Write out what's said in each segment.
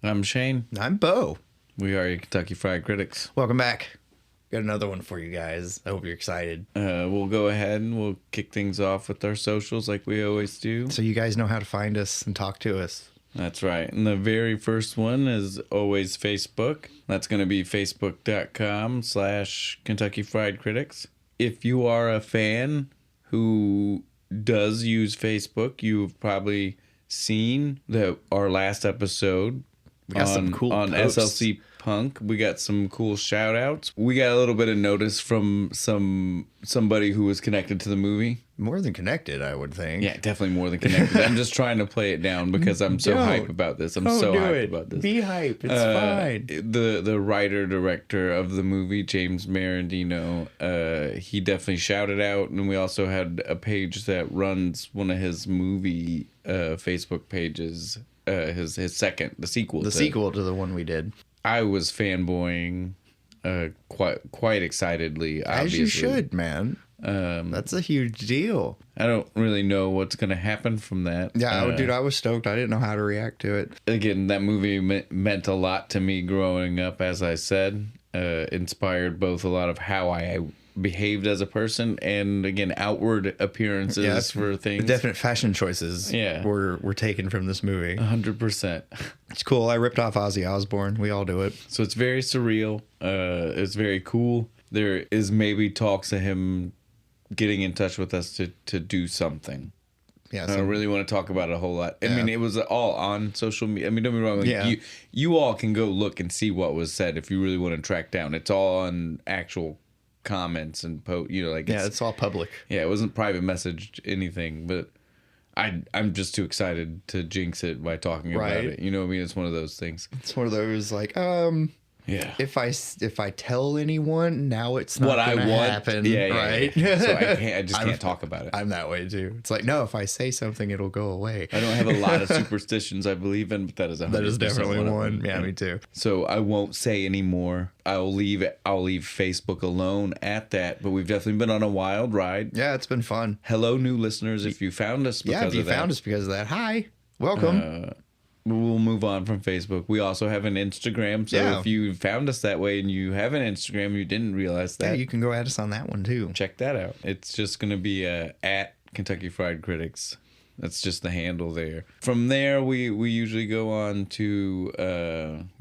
I'm Shane. I'm Bo. We are your Kentucky Fried Critics. Welcome back. Got another one for you guys. I hope you're excited. We'll go ahead and we'll kick things off with our socials like we always do. So you guys know how to find us and talk to us. That's right. And the very first one is always Facebook. That's going to be facebook.com/Kentucky Fried Critics. If you are a fan who does use Facebook, you've probably seen our last episode We got some cool on posts. SLC Punk. We got some cool shout outs. We got a little bit of notice from somebody who was connected to the movie. More than connected, I would think. Yeah, definitely more than connected. I'm just trying to play it down because I'm so hype about this. I'm so hyped about this. Be hype. It's fine. The writer-director of the movie, James Marandino, he definitely shouted out. And we also had a page that runs one of his movie Facebook pages, the sequel. The sequel to the one we did. I was fanboying quite excitedly, obviously. As you should, man. That's a huge deal. I don't really know what's going to happen from that. Yeah, dude, I was stoked. I didn't know how to react to it. Again, that movie meant a lot to me growing up, as I said. Inspired both a lot of how I behaved as a person and, again, outward appearances for things. Definite fashion choices were taken from this movie. 100%. It's cool. I ripped off Ozzy Osbourne. We all do it. So it's very surreal. It's very cool. There is maybe talks of him getting in touch with us to do something. Yeah, I don't really want to talk about it a whole lot. I mean, it was all on social media. I mean, don't be wrong. Like, you all can go look and see what was said if you really want to track down. It's all on actual comments and it's all public. Yeah, it wasn't private messaged anything, but I'm just too excited to jinx it by talking about it. You know what I mean? It's one of those things. It's one of those like yeah. If I tell anyone, now it's not going to happen. Right? Yeah. So I just can't talk about it. I'm that way too. It's like, no, if I say something, it'll go away. I don't have a lot of superstitions I believe in, but that is 100% That is definitely one. Yeah, me too. So I won't say anymore. I'll leave Facebook alone at that. But we've definitely been on a wild ride. Yeah, it's been fun. Hello, new listeners. If you found us because of that. Yeah, if you found us because of that, hi, welcome. We'll move on from Facebook. We also have an Instagram. So if you found us that way and you have an Instagram, you didn't realize that. Yeah, you can go at us on that one too. Check that out. It's just going to be at Kentucky Fried Critics. That's just the handle there. From there, we usually go on to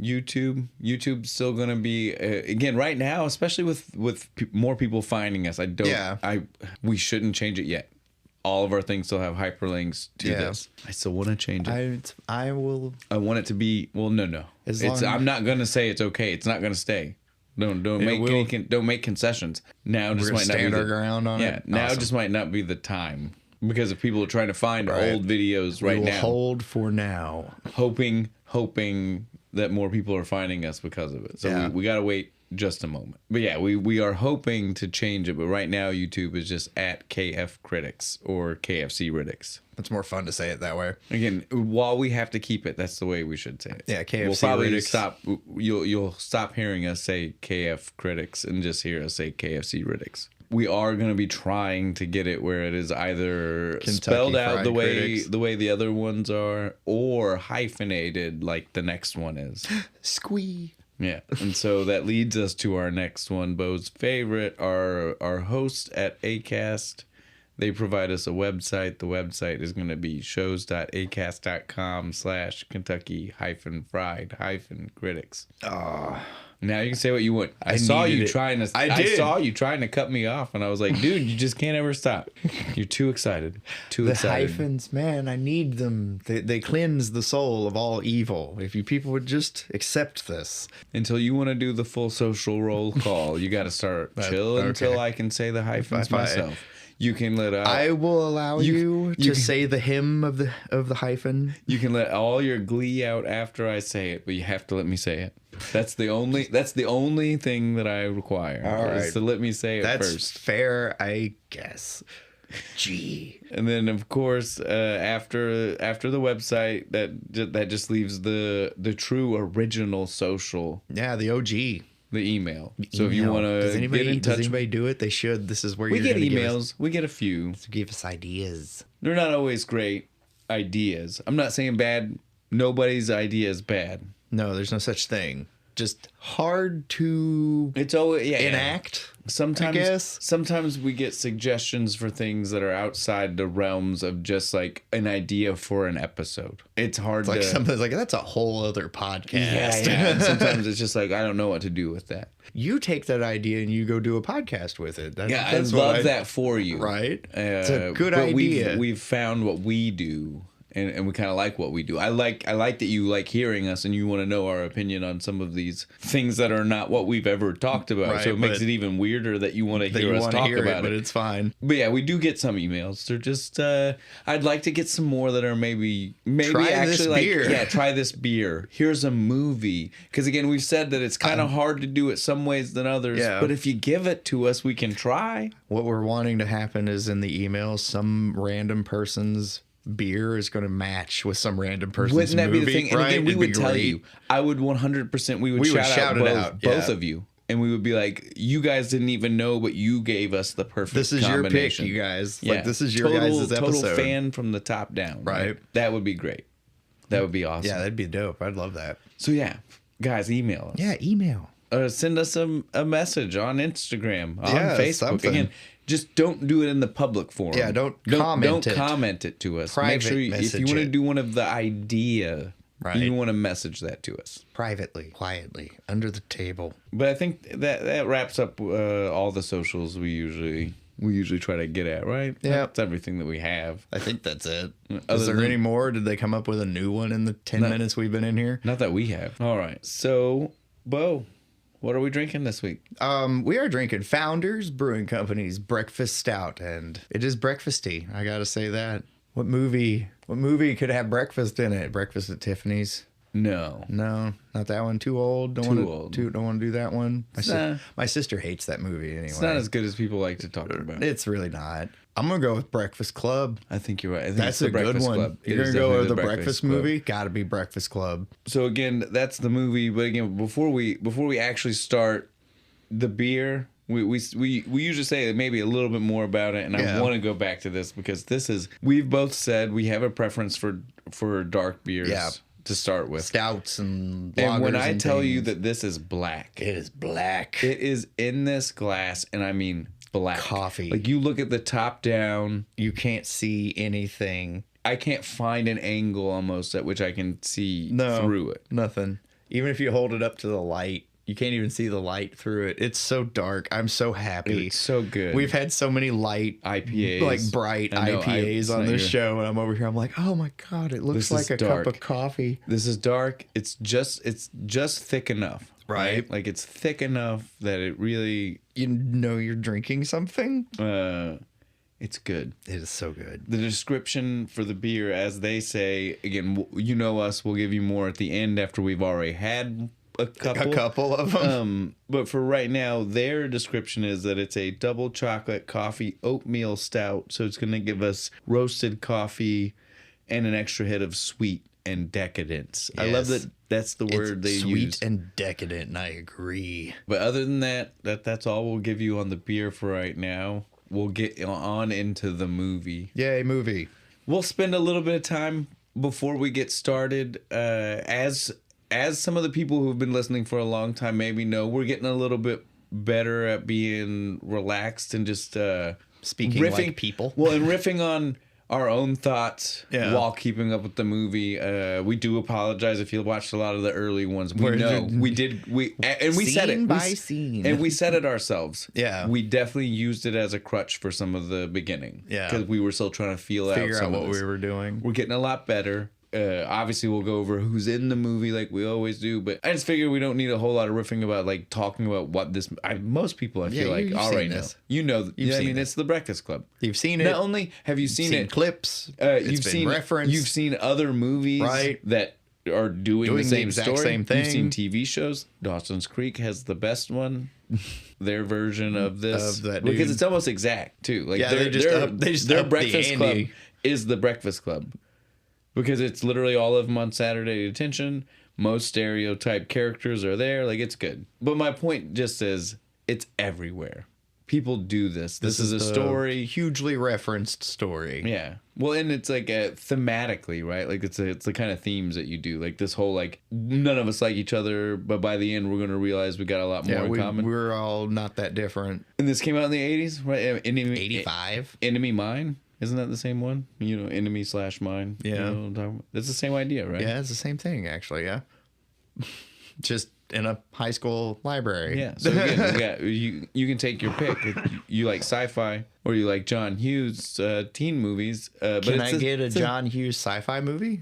YouTube. YouTube's still going to be, again, right now, especially with more people finding us, we shouldn't change it yet. All of our things still have hyperlinks to this. I still want to change it. I will. I want it to be. Well, no. I'm not going to say it's okay. It's not going to stay. Don't make concessions. Now just might not stand our ground on it. Yeah. Now just might not be the time because if people are trying to find old videos right now. Hold for now. Hoping that more people are finding us because of it. So we got to wait just a moment. But yeah, we are hoping to change it, but right now YouTube is just at KF Critics or KFC Critics. It's more fun to say it that way. Again, while we have to keep it, that's the way we should say it. Yeah, KFC We'll probably Critics. stop. You'll stop hearing us say KF Critics and just hear us say KFC Critics. We are going to be trying to get it where it is either Kentucky spelled out Fried Critics. the way the other ones are, or hyphenated like the next one is. Squee. Yeah, and so that leads us to our next one, Bo's favorite, our host at Acast. They provide us a website. The website is going to be shows.acast.com/Kentucky-fried-critics. Now you can say what you want. I saw you trying to cut me off, and I was like, dude, you just can't ever stop. You're too excited. The hyphens, man, I need them. They cleanse the soul of all evil. If you people would just accept this. Until you want to do the full social roll call, you got to start chill until I can say the hyphens myself. You can let I will allow you to say the hymn of the hyphen. You can let all your glee out after I say it, but you have to let me say it. That's the only thing that I require. All right. Is to let me say it first. That's fair, I guess. Gee. And then of course, after the website, that just leaves the true original social. Yeah, the OG. The email. So if you want to get in touch, does anybody do it? They should. This is where we get emails. We get a few. Give us ideas. They're not always great ideas. I'm not saying bad. Nobody's idea is bad. No, there's no such thing. Just hard to It's always enact. Sometimes, I guess. sometimes we get suggestions for things that are outside the realms of just like an idea for an episode. It's hard It's like to. something's like, that's a whole other podcast. Yeah. And sometimes it's just like I don't know what to do with that. You take that idea and you go do a podcast with it. I love that for you. Right? It's a good but idea. We've found what we do. And we kind of like what we do. I like that you like hearing us and you want to know our opinion on some of these things that are not what we've ever talked about. Right, so it makes it even weirder that you want to hear us talk about it. But it's fine. But yeah, we do get some emails. They're just I'd like to get some more that are maybe Try actually this like beer. yeah, try this beer. Here's a movie. Because again, we've said that it's kind of hard to do it some ways than others. Yeah. But if you give it to us, we can try. What we're wanting to happen is in the email, some random person's beer is going to match with some random person's Wouldn't that movie, be the thing? And right? again, we It'd would be tell great. you. I would 100%. We would shout it out out, both yeah. of you, and we would be like, "You guys didn't even know, but you gave us the perfect. This is your pick, combination." you guys. Yeah. Like, this is your guys' episode. Total fan from the top down. Right. That would be great. That would be awesome. Yeah, that'd be dope. I'd love that. So yeah, guys, email us. Yeah, email. Send us a message on Instagram, on Yeah, Facebook. something. Again, just don't do it in the public forum. Yeah, don't comment it. comment it to us. Private Make sure if message you want to it. do one of the idea, Right. you want to message that to us. Privately, quietly, under the table. But I think that wraps up all the socials we usually try to get at, right? Yeah. That's everything that we have. I think that's it. Other Is there than- any more? Did they come up with a new one in the 10 No. minutes we've been in here? Not that we have. All right. So, Bo, what are we drinking this week? We are drinking Founders Brewing Company's Breakfast Stout, and it is breakfasty. I gotta say that. What movie could have breakfast in it? Breakfast at Tiffany's? No. No, not that one. Too old. Don't Too want old. to. Don't want to do that one. Nah. My sister hates that movie anyway. It's not as good as people like to talk about. It's really not. I'm gonna go with Breakfast Club. I think you're right. I think That's it's the a good Breakfast one. Club. You're It is gonna go definitely with the breakfast Club. movie? Gotta be Breakfast Club. So again, that's the movie. But again, before we actually start the beer, we usually say maybe a little bit more about it, and Yeah. I want to go back to this because we've both said we have a preference for dark beers Yeah. to start with. Stouts and lagers. And when I and tell you things. that this is black, it is black. it is in this glass, and I mean black Coffee. Like you look at the top down, You can't see anything. I can't find an angle almost at which I can see through it. Nothing. Even if you hold it up to the light, you can't even see the light through it. It's so dark. I'm so happy. It's so good. We've had so many light IPAs, like bright I know, IPAs it's on not this your- show, and I'm over here. I'm like, oh my god, it looks This like is a dark. cup of coffee. This is dark. It's just thick enough, Right. Like it's thick enough that it really, You know you're drinking something. it's good. It is so good. The description for the beer, as they say, again, you know us. We'll give you more at the end after we've already had a couple. A couple of them. But for right now, their description is that it's a double chocolate coffee oatmeal stout. So it's going to give us roasted coffee and an extra hit of sweet and decadence. I love Yes. that that's the word they sweet use. and decadent, and I agree. But other than that's all we'll give you on the beer for right now. We'll get on into the movie. Yay, movie. We'll spend a little bit of time before we get started. As some of the people who've been listening for a long time maybe know, we're getting a little bit better at being relaxed and just Speaking riffing like people. Well, and riffing on our own thoughts Yeah. while keeping up with the movie. We do apologize if you watched a lot of the early ones. We We're know just- and we said it Scene by We- scene. and we said it ourselves. Yeah. We definitely used it as a crutch for some of the beginning. Yeah. Because we were still trying to feel Figure out out some what of this. we were doing. We're getting a lot better. Obviously, we'll go over who's in the movie like we always do, but I just figure we don't need a whole lot of riffing about like talking about what this. Most people, I feel like you've already seen know. this. You know, You've I seen mean, it. it's the Breakfast Club. You've seen it. Not only have you seen it, clips. you've It's been seen referenced. You've seen other movies Right. that are doing the the same exact story. same thing. You've seen TV shows. Dawson's Creek has the best one. Their version of this Of that because dude. it's almost exact too. Like Yeah, they just up their the Breakfast Club ante. is the Breakfast Club because it's literally all of them on Saturday Detention. Most stereotype characters are there. Like it's good. But my point just is it's everywhere. people do this. This is a the story. hugely referenced story. Yeah. Well, and it's like thematically, right? Like it's the kind of themes that you do. Like this whole like none of us like each other, but by the end we're gonna realize we got a lot more in common. We're all not that different. And this came out in the 80s, right? 85. Enemy Mine. Isn't that the same one? You know, enemy / mine. Yeah. You know what I'm talking about? That's the same idea, right? Yeah, it's the same thing actually. Yeah. Just in a high school library. Yeah. So again, you can take your pick. You like sci-fi or you like John Hughes teen movies. But Can I get a John Hughes sci-fi movie?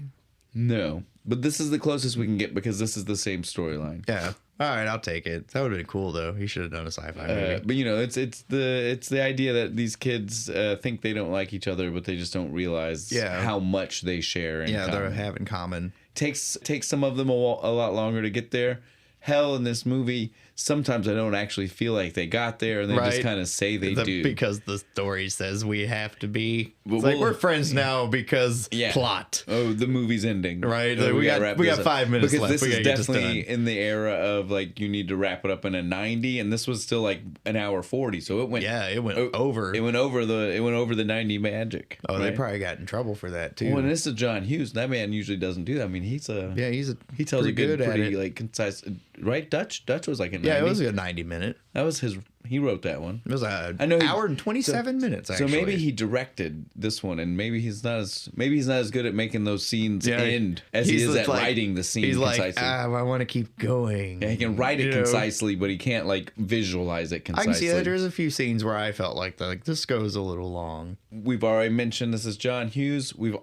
No. But this is the closest we can get because this is the same storyline. Yeah. All right, I'll take it. That would have been cool though. He should have done a sci-fi movie. But you know, it's the idea that these kids think they don't like each other, but they just don't realize how much they share. In common. They have in common. Takes some of them a lot longer to get there. Hell, in this movie, sometimes I don't actually feel like they got there, and they just kind of say they do. Because the story says we have to be. It's like we're friends now because plot. Oh, the movie's ending. Right. Like, we got 5 minutes because left. This is definitely in the era of like you need to wrap it up in a 90, and this was still like an hour 40, so it went. Yeah, it went over. It went over the 90 magic. Oh, right? They probably got in trouble for that too. Well, and this is John Hughes. That man usually doesn't do that. I mean, he tells a good, pretty like concise. Right, Dutch was like a 90. Yeah, it was a 90-minute. That was his. He wrote that one. It was hour and 27 minutes. Actually, so maybe he directed this one, and maybe he's not as good at making those scenes end as he is at writing the scene. He's concisely. like, I want to keep going. Yeah, he can write it concisely, but he can't like visualize it concisely. I can see that. There's a few scenes where I felt like this goes a little long. We've already mentioned this is John Hughes. We've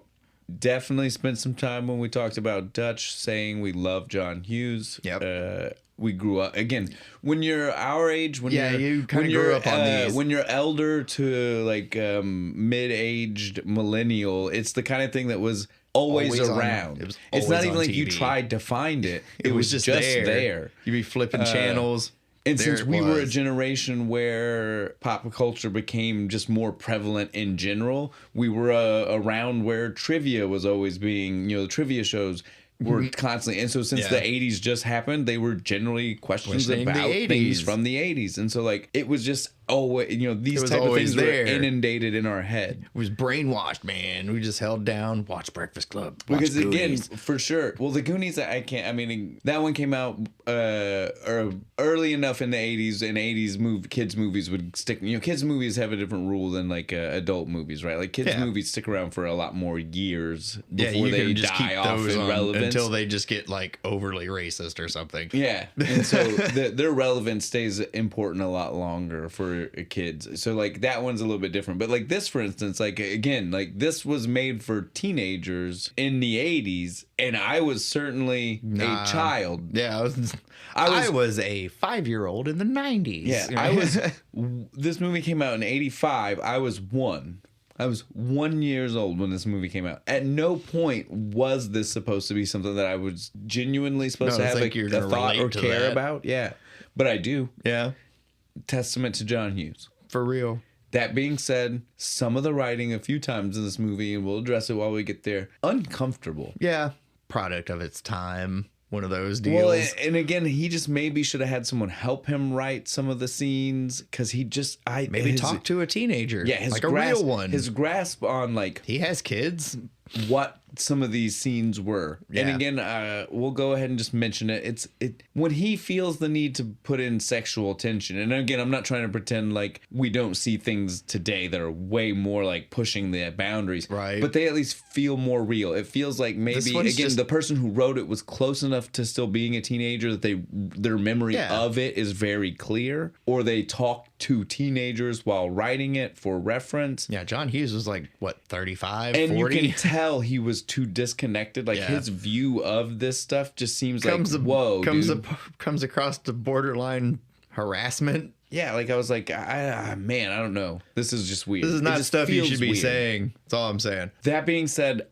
definitely spent some time when we talked about Dutch saying we love John Hughes. Yep. We grew up again when you're our age. You kind of grew up on these. When you're elder to like mid-aged millennial, it's the kind of thing that was always around. It's not even like TV. You tried to find it. It was just there. You'd be flipping channels. And since we were a generation where pop culture became just more prevalent in general, we were around where trivia was always being, the trivia shows were constantly. And so since the 80s just happened, they were generally questions about things from the 80s. And so like it was just these type of things were inundated in our head. It was brainwashed, man. We just held down, watch Breakfast Club. Because again, for sure. Well, the Goonies, that one came out early enough in the 80s, and 80s kids movies would stick. Kids movies have a different rule than like adult movies, right? Like kids movies stick around for a lot more years before they just die off in relevance. Until they just get like overly racist or something. Yeah. And so their relevance stays important a lot longer for kids. So like that one's a little bit different. But like this, for instance, like again, like this was made for teenagers in the 80s, and I was certainly a child. Yeah, I was a 5-year-old in the 90s. Yeah, this movie came out in 85. I was 1. I was 1 year old when this movie came out. At no point was this supposed to be something that I was genuinely supposed to have a thought or care about. Yeah, but I do. Yeah. Testament to John Hughes. For real. That being said, some of the writing a few times in this movie, and we'll address it while we get there, uncomfortable. Yeah. Product of its time. One of those deals. Well, and again, he just maybe should have had someone help him write some of the scenes, because he just talk to a teenager. Yeah, a real one. His grasp on like he has kids. What some of these scenes were. Yeah. And again, we'll go ahead and just mention it. When he feels the need to put in sexual tension, and again, I'm not trying to pretend like we don't see things today that are way more like pushing the boundaries, right? But they at least feel more real. It feels like maybe again the person who wrote it was close enough to still being a teenager that their memory of it is very clear, or they talk to teenagers while writing it for reference. Yeah, John Hughes was like what, 35, and 40? You can tell he was too disconnected. Like his view of this stuff just seems comes across the borderline harassment. Yeah, like I was like, I don't know. This is just weird. This is not stuff you should be saying. That's all I'm saying. That being said,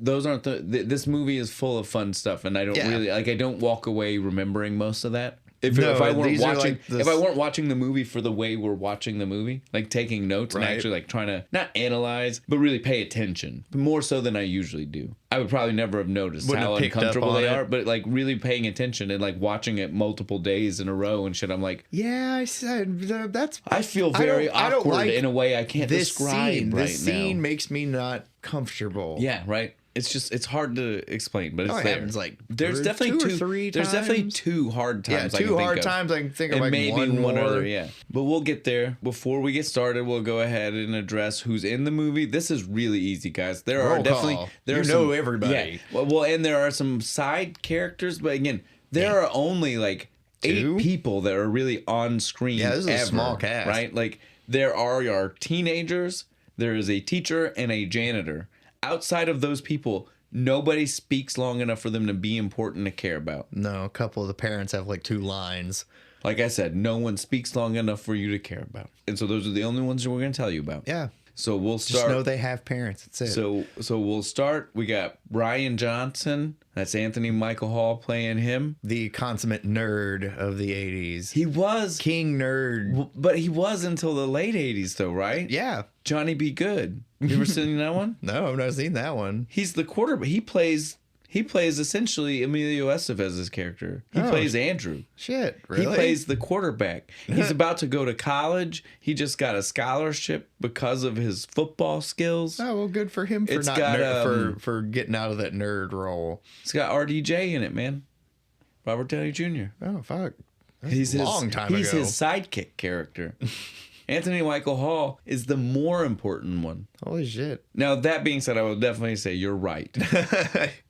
those aren't this movie is full of fun stuff, and I don't really I don't walk away remembering most of that. If No, I weren't these are watching, like the- if I weren't watching the movie for the way we're watching the movie, like taking notes and Right. actually like trying to not analyze, but really pay attention more so than I usually do. I would probably never have noticed Wouldn't how have picked up uncomfortable on they it. are, but like really paying attention and like watching it multiple days in a row and shit. I'm like, Yeah, I said that's. I feel very I don't awkward like in a way I can't this describe scene. right This scene now. makes me not comfortable. Yeah, right. It's just it's hard to explain, but it's it there. happens like There's two definitely or three There's definitely times. two hard Yeah, times. I can two think hard of. times I can think of And like maybe one more. other, yeah. But we'll get there. Before we get started, we'll go ahead and address who's in the movie. This is really easy, guys. There are Roll definitely call. there You are know some, everybody. Yeah. Well, and there are some side characters, but again, there are only like 8 Two? people that are really on screen. Yeah, this is a ever, small cast. right? Like there are our teenagers. There is a teacher and a janitor. Outside of those people, nobody speaks long enough for them to be important to care about. No, a couple of the parents have like 2 lines. Like I said, no one speaks long enough for you to care about. And so those are the only ones that we're going to tell you about. Yeah, So we'll just start. know they have parents. That's it. So we'll start. We got Brian Johnson. That's Anthony Michael Hall playing him. The consummate nerd of the 80s. He was, King nerd. but he was until the late 80s though, right? Yeah. Johnny Be Good. You ever seen that one? No, I've not seen that one. He's the quarterback. He plays essentially Emilio Estevez's character. He Oh. plays Andrew. Shit, really? He plays the quarterback. He's about to go to college. He just got a scholarship because of his football skills. Oh, well, good for him for It's not got, for getting out of that nerd role. It's got RDJ in it, man. Robert Downey Jr. Oh, fuck. That's He's a long time He's ago. his sidekick character. Anthony Michael Hall is the more important one. Holy shit. Now, that being said, I will definitely say you're right.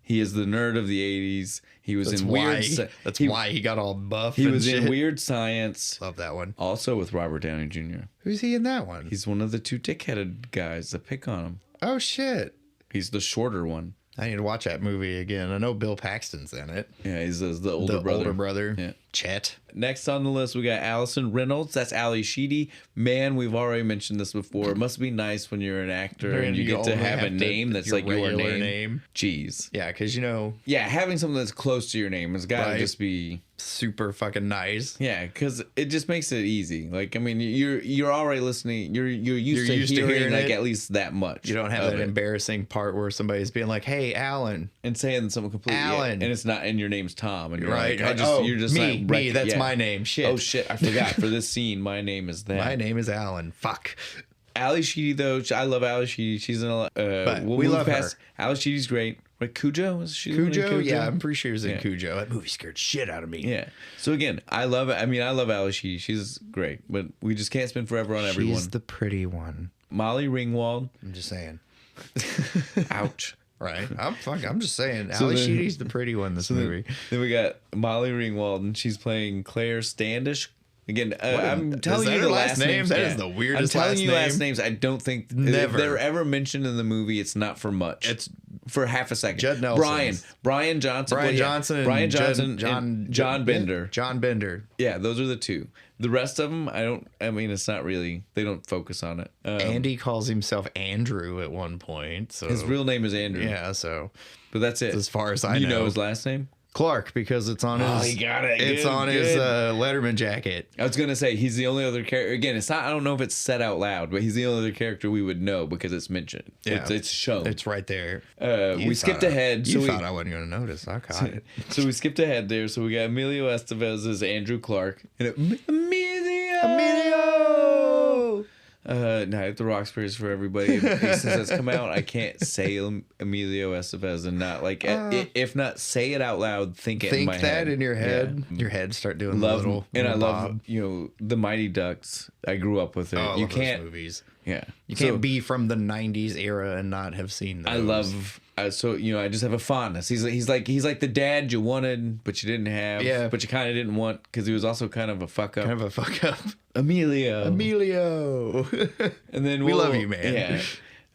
He is the nerd of the 80s. He was That's in why. weird. That's he, why he got all buff. he and was shit. in Weird Science. Love that one. Also with Robert Downey Jr. Who's he in that one? He's one of the 2 dick-headed guys that pick on him. Oh shit. He's the shorter one. I need to watch that movie again. I know Bill Paxton's in it. Yeah, he's the older The brother. older brother. Yeah. Chet. Next on the list, we got Allison Reynolds. That's Ali Sheedy. Man, we've already mentioned this before. It must be nice when you're an actor and you get to only have a to- name that's like your regular name. Jeez. Yeah, because Yeah, having something that's close to your name has got to Right. just be. super fucking nice. Yeah, because it just makes it easy. Like, I mean, you're already listening. You're used to hearing like it. at least that much. You don't have of that it. embarrassing part where somebody's being like, "Hey, Alan." And saying something completely, Alan. and it's not, and your name's Tom, and you're Right. like, you're just me. like, Me. That's yeah. my name. Shit. Oh shit, I forgot. For this scene, my name is that. My name is Alan. Fuck. Ali Sheedy, though, I love Ali Sheedy. She's in a. We'll we move love past. Ali Sheedy's great. Right, Cujo? Was she in Cujo? Yeah, I'm pretty sure he was in Yeah. Cujo. That movie scared shit out of me. Yeah. So again, I love it. I mean, I love Ali Sheedy. She's great, but we just can't spend forever on everyone. She's the pretty one. Molly Ringwald. I'm just saying. Ouch. Right. I'm just saying. So Ali then- Sheedy's the pretty one in this movie. Then we got Molly Ringwald, and she's playing Claire Standish. Again, I'm telling is that you her the last last name? names. That Yeah. is the weirdest I'm telling last you last name. names. I don't think Never. if they're ever mentioned in the movie. It's not for much. It's for half a second. Judd Nelson. Brian Johnson. Brian Well, yeah. Johnson and Brian Johnson. John and John Bender. John Bender. Yeah, those are the 2. The rest of them, I mean, it's not really. They don't focus on it. Andy calls himself Andrew at one point. So His real name is Andrew. yeah, so But that's it. as far as I you know know his last name? Clark, because it's on Oh, his. he got it. It's Good, on his good. Letterman jacket. I was gonna say he's the only other character. Again, it's not. I don't know if it's said out loud, but he's the only other character we would know because it's mentioned. Yeah. It's shown. It's right there. We skipped ahead. You So thought I wasn't going to notice. I caught it. so we skipped ahead there. So we got Emilio Estevez as Andrew Clark. And Emilio. Night at the Roxbury's for everybody. Since that's come out, I can't say Emilio Estevez and not like if not say it out loud. Think it in Think my that head. in your head. Yeah. Your head start doing Love the little. and I little love bob. the Mighty Ducks. I grew up with it. Oh, I you love those can't. movies. Yeah, You So, can't be from the '90s era and not have seen those. I love. So I just have a fondness. He's like the dad you wanted, but you didn't have. Yeah. But you kind of didn't want because he was also kind of a fuck up. kind of a fuck up. Emilio. Emilio. And then We we'll, love you, man. Yeah.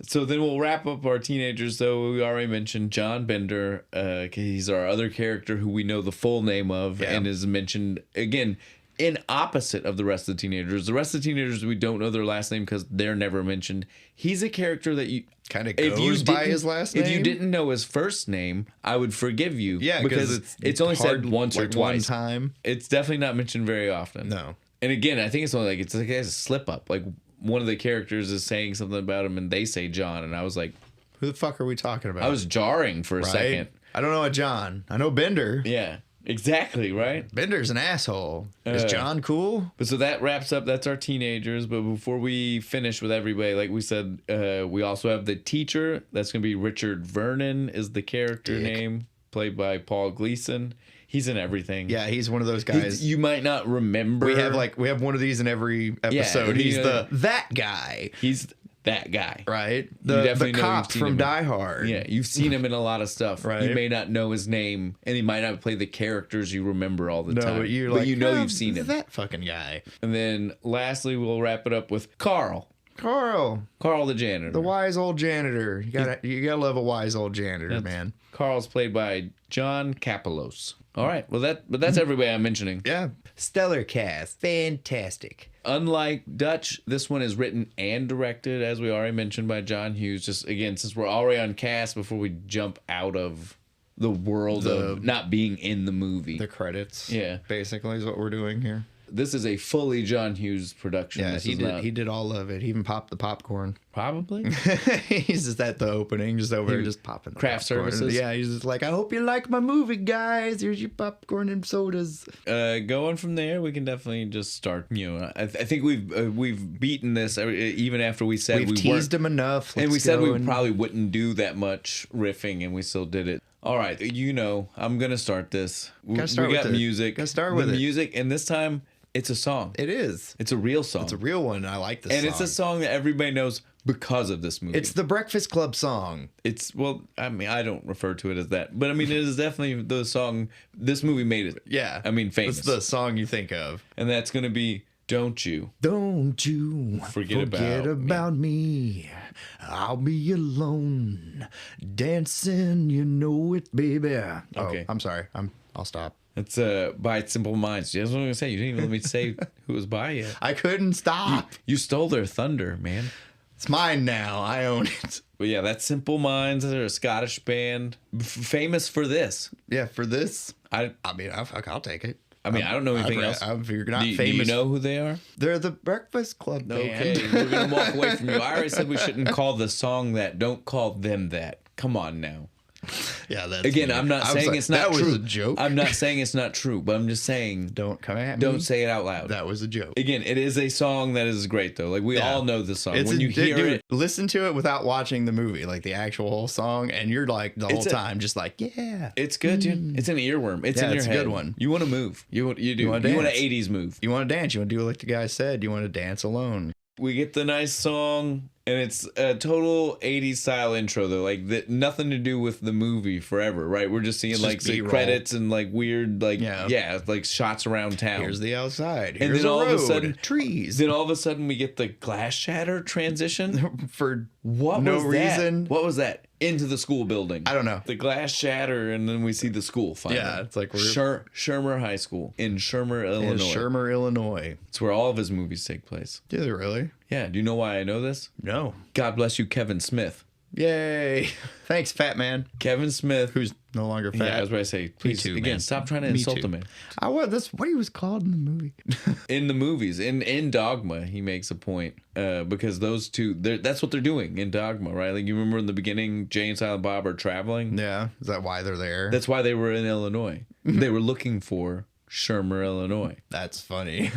So then we'll wrap up our teenagers. Though we already mentioned John Bender. He's our other character who we know the full name of Yeah. and is mentioned again. in opposite of the rest of the teenagers. The rest of the teenagers, we don't know their last name because they're never mentioned. He's a character that you kind of goes by his last name. If you didn't know his first name, I would forgive you. Yeah, because it's only said once or twice. One time. It's definitely not mentioned very often. No. And again, I think it's only like it's like a slip up. Like one of the characters is saying something about him, and they say John, and I was like, "Who the fuck are we talking about?" I was jarring for a second. I don't know a John. I know Bender. Yeah. Exactly, right? Bender's an asshole. Is John cool? But so that wraps up. That's our teenagers. But before we finish with everybody, like we said, we also have the teacher. That's going to be Richard Vernon is the character name, played by Paul Gleason. He's in everything. Yeah, he's one of those guys. You might not remember. We have one of these in every episode. Yeah, he's that guy. He's that guy, right? The cop from Die Hard. Yeah, you've seen him in a lot of stuff. Right. You may not know his name, and he might not play the characters you remember all the time. But you know you've seen him. That fucking guy. And then lastly, we'll wrap it up with Carl the janitor, the wise old janitor. You gotta love a wise old janitor, man. Carl's played by John Kapelos. All right, well that's everybody I'm mentioning. Yeah, stellar cast, fantastic. Unlike Dutch, this one is written and directed, as we already mentioned, by John Hughes. Just again, since we're already on cast, before we jump out of the world of not being in the movie, the credits, basically is what we're doing here. This is a fully John Hughes production. Yeah, he did all of it. He even popped the popcorn. Probably. He's just at the opening, just over there, just popping the craft popcorn. Services. Yeah, he's just like, I hope you like my movie, guys. Here's your popcorn and sodas. Going from there, we can definitely just start. I think we've beaten this even after we said we've teased him enough. And we said we probably wouldn't do that much riffing, and we still did it. All right, I'm gonna start this. We got music. Gotta start with music, and this time. It's a song. It is. It's a real song. It's a real one. I like this song. And it's a song that everybody knows because of this movie. It's the Breakfast Club song. I don't refer to it as that. But, it is definitely the song. This movie made it. Yeah. Famous. It's the song you think of. And that's going to be Don't You Forget about me. I'll be alone. Dancing, you know it, baby. Okay. I'm sorry. I'll stop. It's by Simple Minds. That's what I was going to say. You didn't even let me say who it was by yet. I couldn't stop. You stole their thunder, man. It's mine now. I own it. But yeah, that's Simple Minds. They're a Scottish band. Famous for this. Yeah, for this. I'll take it. I don't know anything else. If you're not famous. Do you know who they are? They're the Breakfast Club band. Okay, we're going to walk away from you. I already said we shouldn't call the song that. Don't call them that. Come on now. Yeah, that's again. I'm not saying it's not true. That was a joke. I'm not saying it's not true, but I'm just saying don't come at me. Don't say it out loud. That was a joke. Again, it is a song that is great though. Like we all know this song. When you hear it, listen to it without watching the movie, like the actual whole song, and you're like the whole time just like, yeah, it's good, dude. It's an earworm. It's in your head. It's a good one. You want to move. You do. You want an 80s move. You want to dance. You want to do like the guy said. You want to dance alone. We get the nice song, and it's a total 80s style intro, though. Like, nothing to do with the movie forever, right? We're just seeing, credits and, weird, like, shots around town. Here's the outside. Here's and then all of a sudden, trees. Then all of a sudden, we get the glass shatter transition. For no reason. What was that? Into the school building. I don't know. The glass shatter, and then we see the school finally. Yeah, it's like Shermer High School in Shermer, Illinois. It's where all of his movies take place. Do they really? Yeah. Do you know why I know this? No. God bless you, Kevin Smith. Yay. Thanks, fat man. Kevin Smith. Who's no longer fat. Yeah, I was about to say, please, too, again, man. stop trying to insult him, man. That's what he was called in the movie. In the movies. In Dogma, he makes a point. Because those two, that's what they're doing in Dogma, right? Like, you remember in the beginning, Jay and Silent Bob are traveling? Yeah. Is that why they're there? That's why they were in Illinois. They were looking for Shermer, Illinois. That's funny.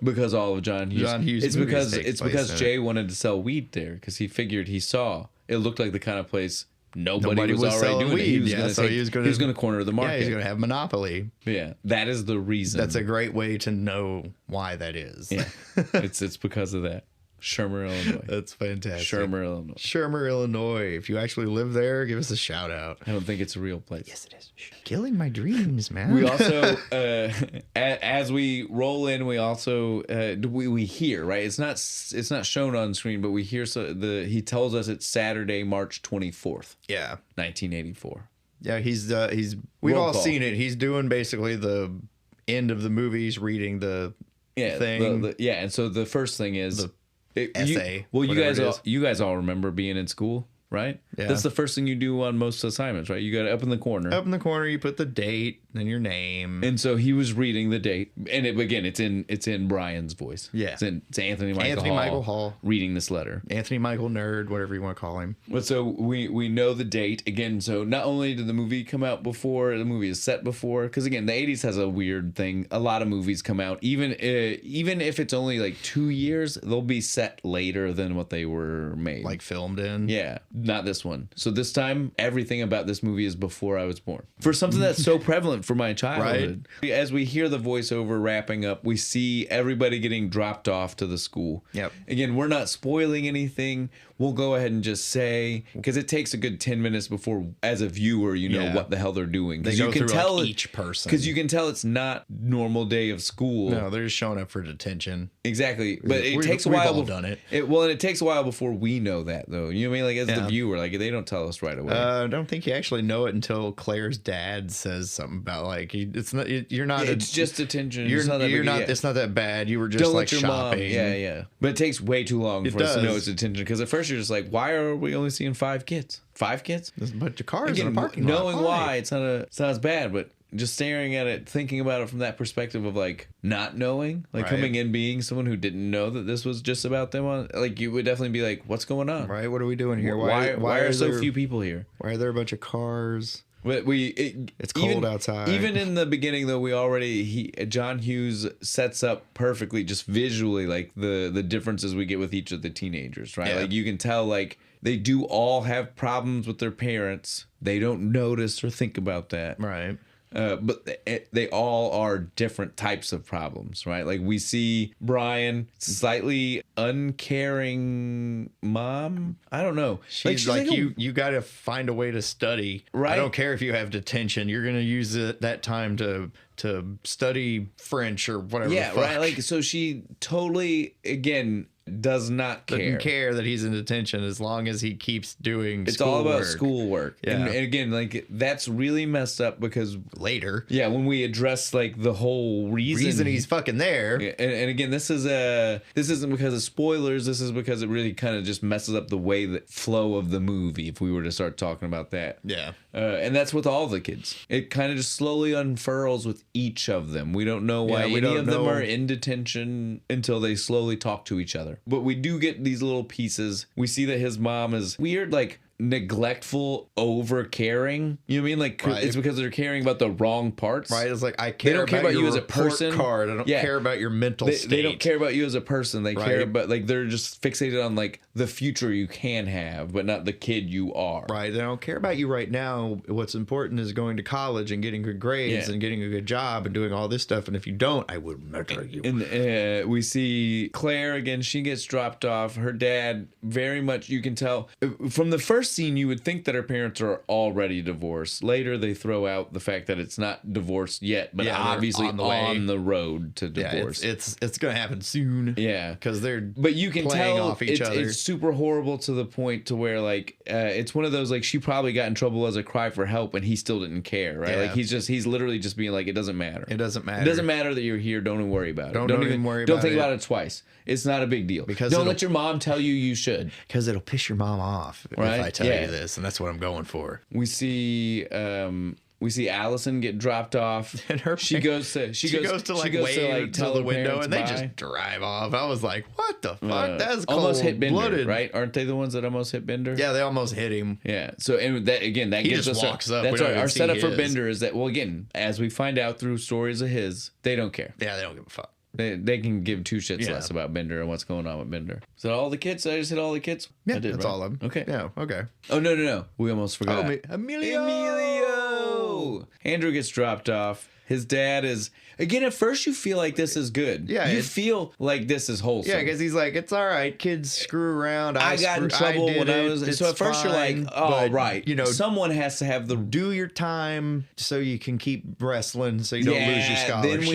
Because all of John Hughes. It's because place Jay wanted to sell weed there because he figured he saw it looked like the kind of place nobody was already doing weed. He was going to corner the market. Yeah, he's going to have monopoly. Yeah, that is the reason. That's a great way to know why that is. Yeah, it's because of that. Shermer, Illinois. That's fantastic. Shermer, Illinois. If you actually live there, give us a shout out. I don't think it's a real place. Yes, it is. Killing my dreams, man. We also, as we roll in, we also we hear, right. It's not shown on screen, but we hear. He tells us it's Saturday, March 24th. Yeah, 1984. Yeah, we've all seen it. He's doing basically the end of the movie, he's reading the yeah, thing. and so the first thing is essay. You guys all remember being in school, right? Yeah. That's the first thing you do on most assignments, right? You got it up in the corner. Up in the corner, you put the date and your name. And so he was reading the date, and it's in Brian's voice. Yeah, it's Anthony Michael Hall reading this letter. Anthony Michael Nerd, whatever you want to call him. But so we know the date again. So not only did the movie come out before, the movie is set before, because again the 80s has a weird thing. A lot of movies come out even if it's only like 2 years, they'll be set later than what they were made, like filmed in. Yeah, not this one. So this time, everything about this movie is before I was born. For something that's so prevalent for my childhood. Right. As we hear the voiceover wrapping up, we see everybody getting dropped off to the school. Yep. Again, we're not spoiling anything. We'll go ahead and just say, because it takes a good 10 minutes before, as a viewer, you know what the hell they're doing. They go through like each person. Because you can tell it's not normal day of school. No, they're just showing up for detention. Exactly. But it takes a while. We've all done it. And it takes a while before we know that, though. You know what I mean? Like, as the viewer, like, they don't tell us right away. I don't think you actually know it until Claire's dad says something about, like, it's not, you're not. It's just detention. It's not that bad. You were just like shopping. Mom. Yeah. But it takes way too long for us to know it's detention. Because at first you're just like, why are we only seeing 5 kids? 5 kids? There's a bunch of cars in a parking lot. Knowing why, it's not as bad, but just staring at it, thinking about it from that perspective of like not knowing, like coming in being someone who didn't know that this was just about them, like you would definitely be like, what's going on? Right? What are we doing here? Why are so few people here? Why are there a bunch of cars? But it's cold outside. Even in the beginning, though, John Hughes sets up perfectly, just visually, like the differences we get with each of the teenagers, right? Yeah. Like you can tell, like they do all have problems with their parents. They don't notice or think about that, right? But they all are different types of problems, right? Like we see Brian, slightly uncaring mom. I don't know. She's like you got to find a way to study. Right? I don't care if you have detention. You're going to use that time to study French or whatever. Yeah, right. Like so, she totally does not care. Doesn't care that he's in detention as long as he keeps doing it's all about schoolwork. Yeah. And again, like that's really messed up because later. Yeah, when we address like the whole reason he's fucking there. And again, this isn't because of spoilers, this is because it really kind of just messes up the way that flow of the movie if we were to start talking about that. Yeah. And that's with all the kids. It kind of just slowly unfurls with each of them. We don't know why any of them are in detention until they slowly talk to each other. But we do get these little pieces. We see that his mom is weird, like neglectful, over caring. You know what I mean? Like it's because they're caring about the wrong parts. Right. It's like I care. They don't care about you as a person. Card. I don't care about your mental state. They don't care about you as a person. They care about like they're just fixated on like the future you can have, but not the kid you are. Right. They don't care about you right now. What's important is going to college and getting good grades and getting a good job and doing all this stuff. And if you don't, I will murder you. And we see Claire again. She gets dropped off. Her dad, very much, you can tell from the first scene, you would think that her parents are already divorced. Later, they throw out the fact that it's not divorced yet, but obviously on the road to divorce. It's going to happen soon. Yeah, because but you can tell off each other. It's super horrible to the point to where like it's one of those like she probably got in trouble as a cry for help, and he still didn't care, right? Like he's literally just being like, it doesn't matter. It doesn't matter. It doesn't matter that you're here. Don't even worry about it. Don't even worry about it. Don't think about it twice. It's not a big deal. Because don't let your mom tell you should. Because it'll piss your mom off if I tell you this, and that's what I'm going for. We see Allison get dropped off, and she goes to wave to the window, and they just drive off. I was like, "What the fuck? That's almost hit Bender, right? Aren't they the ones that almost hit Bender? Yeah, they almost hit him. Yeah. So and that again, that gives us walks up. That's our setup for Bender is that again, as we find out through stories of his, they don't care. Yeah, they don't give a fuck. They can give two shits less about Bender and what's going on with Bender. Is that all the kids? I just hit all the kids? Yeah, I did, that's all of them. Okay. Yeah, okay. Oh, no. We almost forgot. Emilio! Andrew gets dropped off. His dad is... Again, at first you feel like this is good. Yeah. You feel like this is wholesome. Yeah, because he's like, it's all right. Kids screw around. I got in trouble when I was... So at first you're like, oh, right. You know, someone has to have the... Do your time so you can keep wrestling so you don't lose your scholarship. Then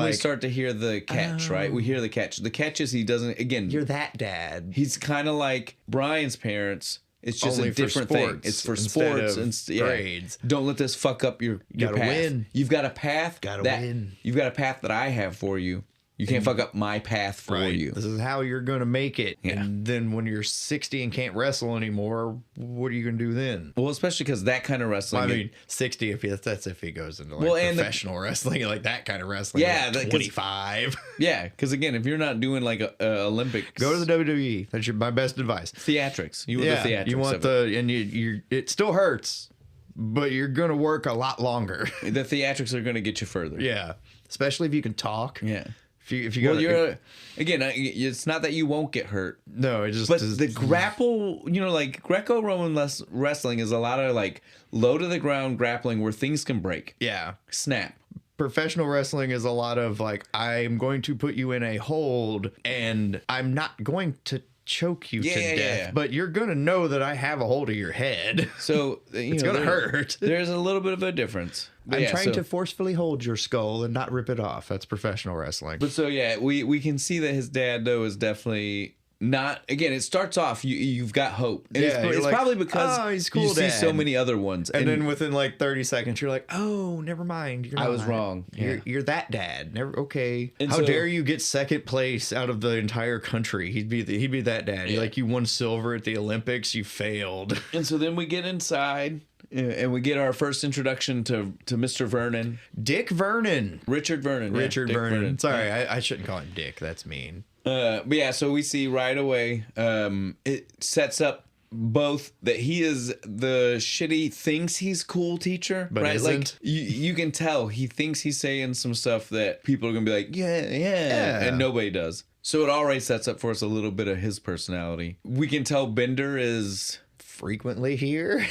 we start to hear the catch, right? We hear the catch. The catch is he doesn't... Again... You're that dad. He's kind of like Brian's parents... It's just Only a for different thing. sports It's for instead sports of and grades. Don't let this fuck up your gotta path. win. You've got a path. Win. You've got a path that I have for you. You can't fuck up my path for you. This is how you're going to make it. Yeah. And then when you're 60 and can't wrestle anymore, what are you going to do then? Well, especially because that kind of wrestling. I mean, 60 that's if he goes into professional wrestling, like that kind of wrestling. Yeah, like 25. Yeah, because again, if you're not doing like a Olympics, Go to the WWE. That's my best advice. theatrics. You want the theatrics. You want you it still hurts, but you're going to work a lot longer. the theatrics are going to get you further. Yeah, especially if you can talk. Yeah. If you well, again, it's not that you won't get hurt. No, it just. But the grapple, like Greco-Roman wrestling is a lot of like low to the ground grappling where things can break. Yeah. Snap. Professional wrestling is a lot of like, I'm going to put you in a hold and I'm not going to choke you to death, but you're going to know that I have a hold of your head. So it's going to hurt. There's a little bit of a difference. I'm trying to forcefully hold your skull and not rip it off. That's professional wrestling. But so, we can see that his dad, though, is definitely not. Again, it starts off, you've got hope. And it's like, probably because he's cool, you see Dad. so many other ones. And then within like 30 seconds, you're like, oh, never mind. I was wrong. You're that dad. Okay. And How dare you get second place out of the entire country? He'd be that dad. Yeah. Like, you won silver at the Olympics. You failed. And so then we get inside. And we get our first introduction to Mr. Vernon. Dick Vernon. Richard Vernon. Richard Dick Vernon. Sorry, I shouldn't call him Dick. That's mean. But yeah, so we see right away, it sets up both that he is the shitty thinks he's cool teacher, but right? isn't. Like you can tell he thinks he's saying some stuff that people are gonna be like, yeah, and nobody does. So it already sets up for us a little bit of his personality. We can tell Bender is frequently here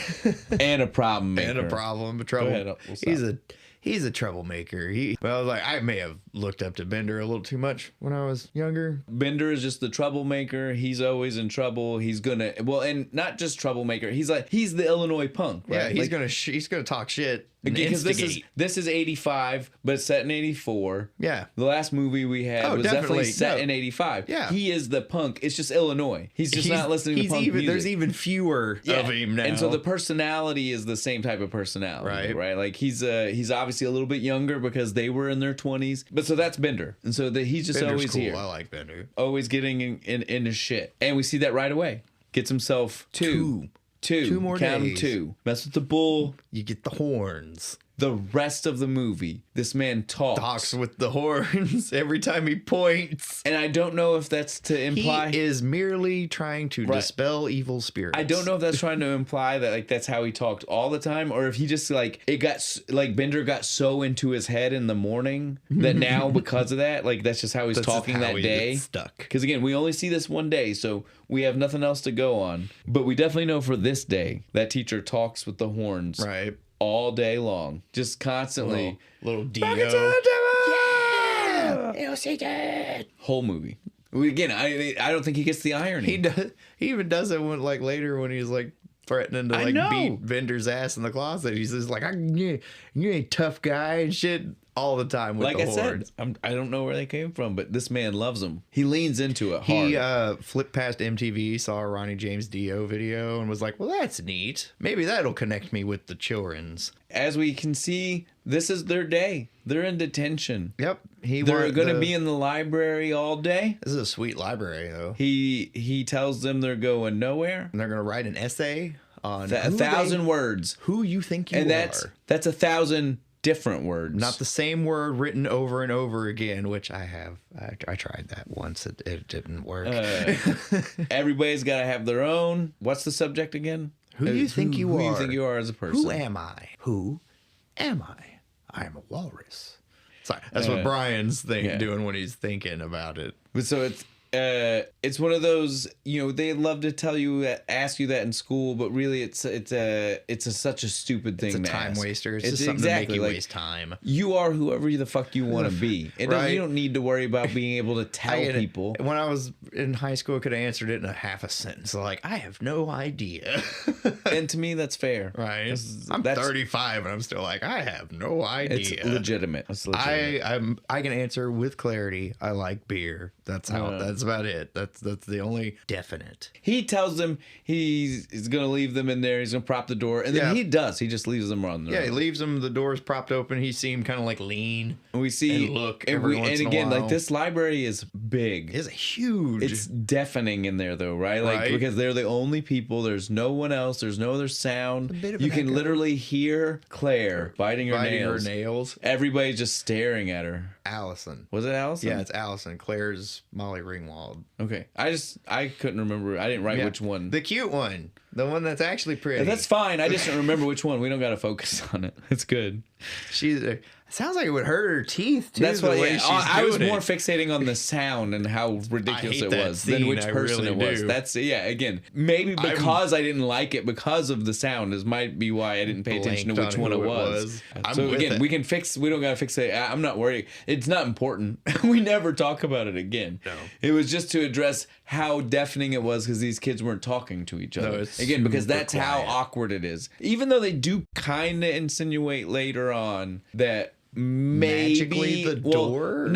and a problem maker. And a problem, trouble. He's a troublemaker. I may have looked up to Bender a little too much when I was younger. Bender is just the troublemaker. He's always in trouble. He's gonna and not just troublemaker. He's the Illinois punk, right? Yeah, he's gonna talk shit. Because this is 85, but it's set in 84. Yeah. The last movie we had was definitely set in 85. Yeah. He is the punk. It's just Illinois. He's just not listening to punk music. There's even fewer of him now. And so the personality is the same type of personality, right? Like he's obviously a little bit younger because they were in their 20s. But so that's Bender. And so he's just Bender's always cool. here. I like Bender. Always getting in his shit. And we see that right away. Gets himself two more count days. 2. Mess with the bull. You get the horns. The rest of the movie, this man talks with the horns every time he points. And I don't know if that's to imply he is merely trying to dispel evil spirits. I don't know if that's trying to imply that like that's how he talked all the time, or if he just Bender got so into his head in the morning that now because of that, like that's just how he's talking that day. Stuck. Because again, we only see this one day, so we have nothing else to go on. But we definitely know for this day that teacher talks with the horns. Right. All day long, just constantly. Little Dio. Yeah! It'll see that. Whole movie. Again, I don't think he gets the irony. He does. He even does it when later when he's threatening to beat Bender's ass in the closet. He's just like, you ain't tough guy and shit. All the time with the horns. I don't know where they came from, but this man loves them. He leans into it hard. He flipped past MTV, saw a Ronnie James Dio video, and was like, well, that's neat. Maybe that'll connect me with the children's. As we can see, this is their day. They're in detention. Yep. They're going to be in the library all day. This is a sweet library, though. He tells them they're going nowhere. And they're going to write an essay on 1,000 words. Who you think you are. And that's 1,000 different words, not the same word written over and over again, which I have. I tried that once. It didn't work. Everybody's got to have their own. What's the subject again? Who do you think you are? Who you think you are as a person? Who am I? Who am I? I am a walrus. Sorry, that's what Brian's doing when he's thinking about it. So it's one of those, they love to ask you that in school, but really it's such a stupid thing. It's a time waster. It's just something to make you waste time. You are whoever the fuck you want to be. You don't need to worry about being able to tell people. When I was in high school, I could have answered it in a half a sentence. Like, I have no idea. And to me, that's fair. Right. I'm 35 and I'm still like, I have no idea. It's legitimate. I can answer with clarity. I like beer. That's That's about it. That's the only definite. He tells them he's going to leave them in there. He's going to prop the door. And then he does. He just leaves them on there. Yeah, he leaves them. The door's propped open. He seems kind of like lean. And we see. And look every once in a while. Like this library is big. It's huge. It's deafening in there though, right? Like because they're the only people. There's no one else. There's no other sound. You can literally hear Claire biting her nails. Everybody's just staring at her. Allison. Was it Allison? Yeah, it's Allison. Claire's Molly Ringwald. Okay. I couldn't remember. I didn't write which one. The cute one. The one that's actually pretty. That's fine. I just don't remember which one. We don't got to focus on it. It's good. She's sounds like it would hurt her teeth too. That's what I was more fixating on the sound and how ridiculous it was than which person it was. That's again, maybe because I didn't like it because of the sound might be why I didn't pay attention to which one it was. So again, we don't gotta fix it. I'm not worried. It's not important. We never talk about it again. No. It was just to address how deafening it was because these kids weren't talking to each other. Again, because that's how awkward it is. Even though they do kind of insinuate later on that magically the door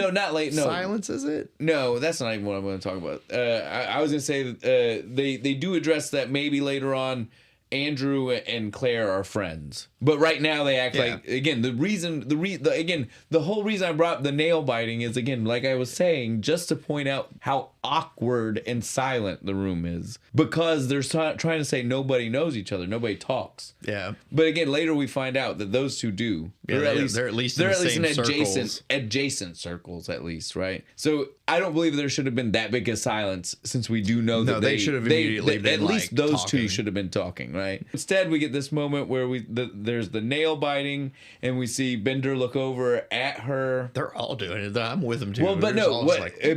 silences it. No, that's not even what I'm going to talk about. I was going to say that they do address that maybe later on Andrew and Claire are friends, but right now they act like, again, the whole reason I brought up the nail biting is, again, like I was saying, just to point out how awkward and silent the room is, because they're trying to say nobody knows each other, nobody talks. Yeah. But again, later we find out that those two do. They're at least in adjacent circles, at least, right? So I don't believe there should have been that big a silence, since we do know that they should have immediately been, at least those two should have been talking, right? Instead, we get this moment where there's the nail biting, and we see Bender look over at her. They're all doing it. I'm with them too. Well, but no,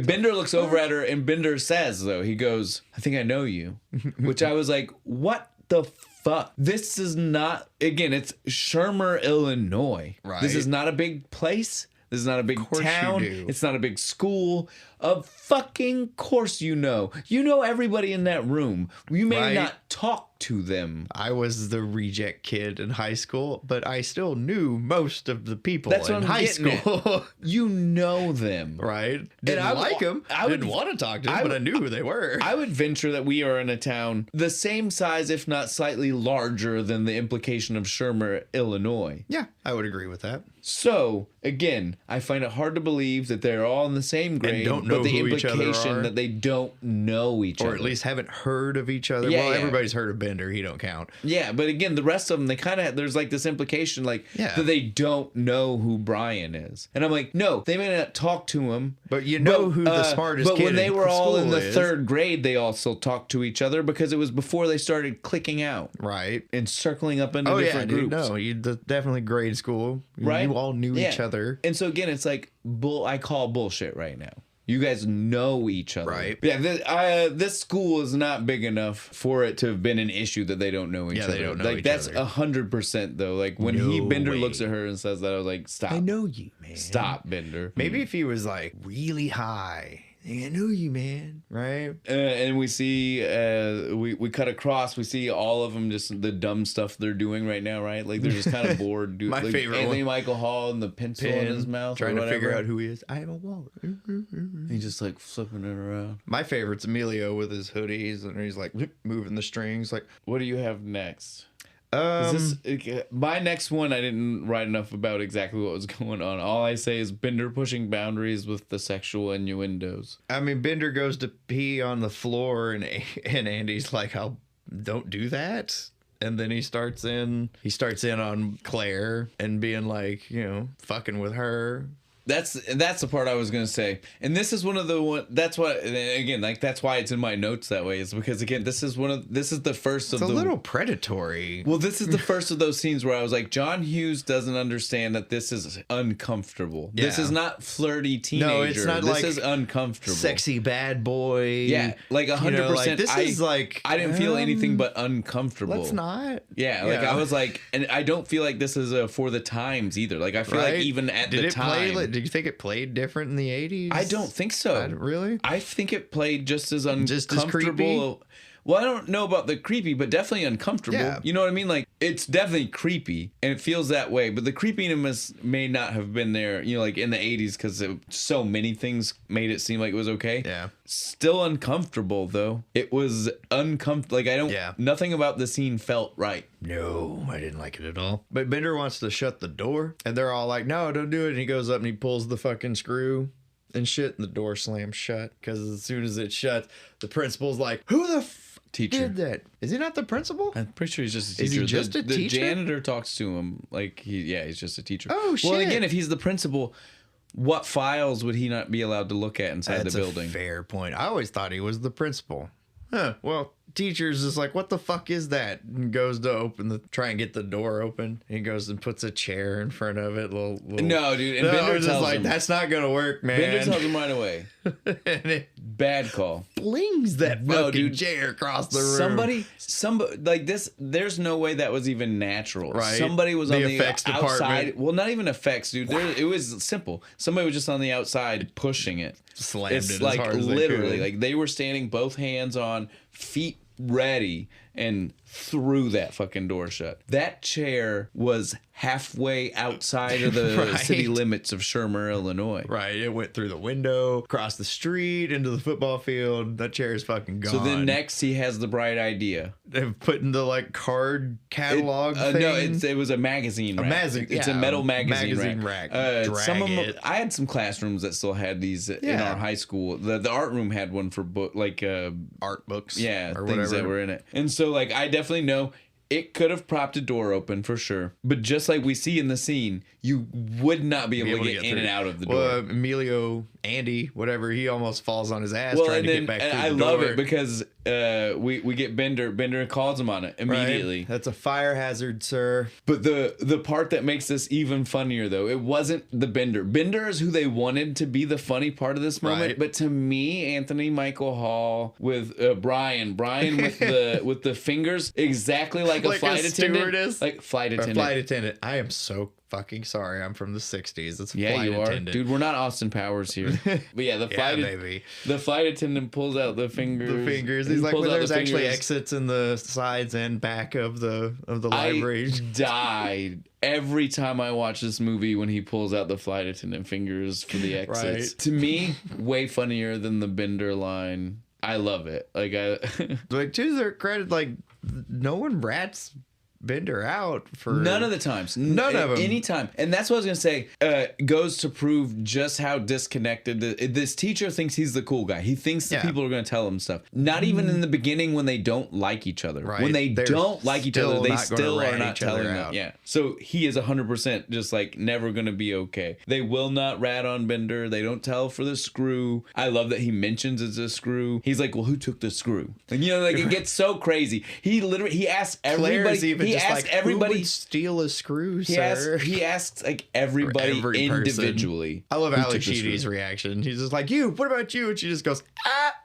Bender looks over at her, and Bender says, though, he goes, "I think I know you," which I was like, what the fuck? This is not, again, it's Shermer, Illinois. Right. This is not a big place. This is not a big town. It's not a big school. Of fucking course you know. You know everybody in that room. You may not talk to them. I was the reject kid in high school, but I still knew most of the people in high school. You know them. Right? Didn't like them. I didn't want to talk to them, but I knew who they were. I would venture that we are in a town the same size, if not slightly larger, than the implication of Shermer, Illinois. Yeah, I would agree with that. So, again, I find it hard to believe that they're all in the same grade, and don't know but the who each other implication are, that they don't know each other. Or at least haven't heard of each other. Yeah, everybody's heard of Bender. He don't count. Yeah, but again, the rest of them, they kind of, there's like this implication that they don't know who Brian is. And I'm like, no, they may not talk to him. But you know who the smartest kid is. But when they were all in the third grade, they also talked to each other because it was before they started clicking out. Right. And circling up into different groups. No, definitely grade school. Right. You all knew each other. And so again, it's like, I call bullshit right now. You guys know each other. Right. Yeah, this school is not big enough for it to have been an issue that they don't know each other. They don't know each other. That's 100% though. Like when Bender looks at her and says that, I was like, stop. I know you, man. Stop, Bender. Maybe if he was like really high. I know you, man. Right? And we see, we cut across, we see all of them, just the dumb stuff they're doing right now, right? Like they're just kind of bored. My favorite Anthony Michael Hall and the pencil in his mouth. Trying to figure out who he is. I have a wallet. He's just like flipping it around. My favorite's Emilio with his hoodies and he's like moving the strings. Like, what do you have next? My next one, I didn't write enough about exactly what was going on. All I say is Bender pushing boundaries with the sexual innuendos. I mean, Bender goes to pee on the floor and Andy's like, don't do that. And then he starts in on Claire and being like, fucking with her. That's the part I was gonna say, and this is one of the that's why it's in my notes that way, is because again this is the first of the little predatory. Well, this is the first of those scenes where I was like, John Hughes doesn't understand that this is uncomfortable. Yeah. This is not flirty teenager. No, it's not. This is uncomfortable. Sexy bad boy. Yeah, like 100%. This is like I didn't feel anything but uncomfortable. Let's not. Yeah, like I was like, and I don't feel like this is for the times either. Like I feel like even at the time. Did you think it played different in the 80s? I don't think so. Really? I think it played just as uncomfortable. Just as creepy? Well, I don't know about the creepy, but definitely uncomfortable. Yeah. You know what I mean? Like, it's definitely creepy, and it feels that way. But the creepiness may not have been there, you know, like in the 80s, because so many things made it seem like it was okay. Yeah. Still uncomfortable, though. It was uncomfortable. Like, I don't, nothing about the scene felt right. No, I didn't like it at all. But Bender wants to shut the door, and they're all like, no, don't do it. And he goes up and he pulls the fucking screw and shit, and the door slams shut, because as soon as it shuts, the principal's like, who the teacher did that? Is he not the principal? I'm pretty sure he's just a teacher. Is he just a teacher? The janitor talks to him like he's just a teacher. Oh, shit. Well, again, if he's the principal, what files would he not be allowed to look at inside the building? That's a fair point. I always thought he was the principal. Huh. Well, teacher's is like, what the fuck is that? And goes to try and get the door open. He goes and puts a chair in front of it. Little No, dude. And Bender tells like, him, that's not gonna work, man. Bender tells him right away. And it bad call. Flings that fucking chair across the room. Somebody like this. There's no way that was even natural. Right. Somebody was on the effects outside. department. Well, not even effects, dude. It was simple. Somebody was just on the outside pushing it. Slammed it's it like as hard as literally they could. like they were standing both hands on, feet ready, and threw that fucking door shut. That chair was halfway outside of the city limits of Shermer, Illinois. Right. It went through the window, across the street, into the football field. That chair is fucking gone. So then next he has the bright idea. They've put in the like card catalog thing. No, it was a magazine rack. It's a metal magazine rack. Some of them, I had some classrooms that still had these in our high school. The art room had one for art books. Yeah, or things whatever that were in it. And so like I definitely know it could have propped a door open for sure. But just like we see in the scene, you would not be able to get in and out of the door. Well, Andy, whatever, he almost falls on his ass trying to get back through the door. I love it because we get Bender. Bender calls him on it immediately. Right. That's a fire hazard, sir. But the part that makes this even funnier, though, it wasn't the Bender. Bender is who they wanted to be the funny part of this moment. Right. But to me, Anthony Michael Hall with Brian with the fingers exactly like a flight attendant. Stewardess? Like flight attendant. Flight attendant. I am so fucking sorry. I'm from the 60s. It's yeah, flight you attendant. are, dude. We're not Austin Powers here. But yeah, the flight attendant pulls out the fingers. The fingers. He's like, well, there's actually exits in the sides and back of the library. I died every time I watch this movie when he pulls out the flight attendant fingers for the exits. Right. To me, way funnier than the Bender line. I love it. Like to their credit, like no one rats Bender out for none of the times. None of them. Any time. And that's what I was going to say. Goes to prove just how disconnected this teacher thinks he's the cool guy. He thinks the people are going to tell him stuff. Not even in the beginning when they don't like each other. Right. When they're don't like each other, they still are not telling them. Out. Yeah. So he is 100% just like never going to be okay. They will not rat on Bender. They don't tell for the screw. I love that he mentions it's a screw. He's like, well, who took the screw? And like it gets so crazy. He asks everybody. He asked everybody, who would steal a screw, sir? He asks like everybody individually. I love Ali Sheedy's reaction. He's just like, you, what about you? And she just goes, ah,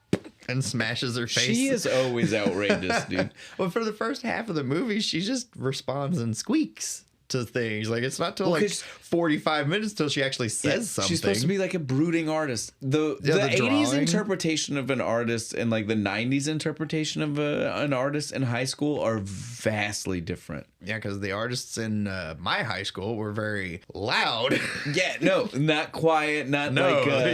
and smashes her face. She is always outrageous, dude. Well, for the first half of the movie, she just responds and squeaks to things. Like, it's not till like 45 minutes till she actually says something. She's supposed to be like a brooding artist. The 80s interpretation of an artist and like the 90s interpretation of an artist in high school are vastly different. Yeah, because the artists in my high school were very loud. Yeah, no, not quiet, not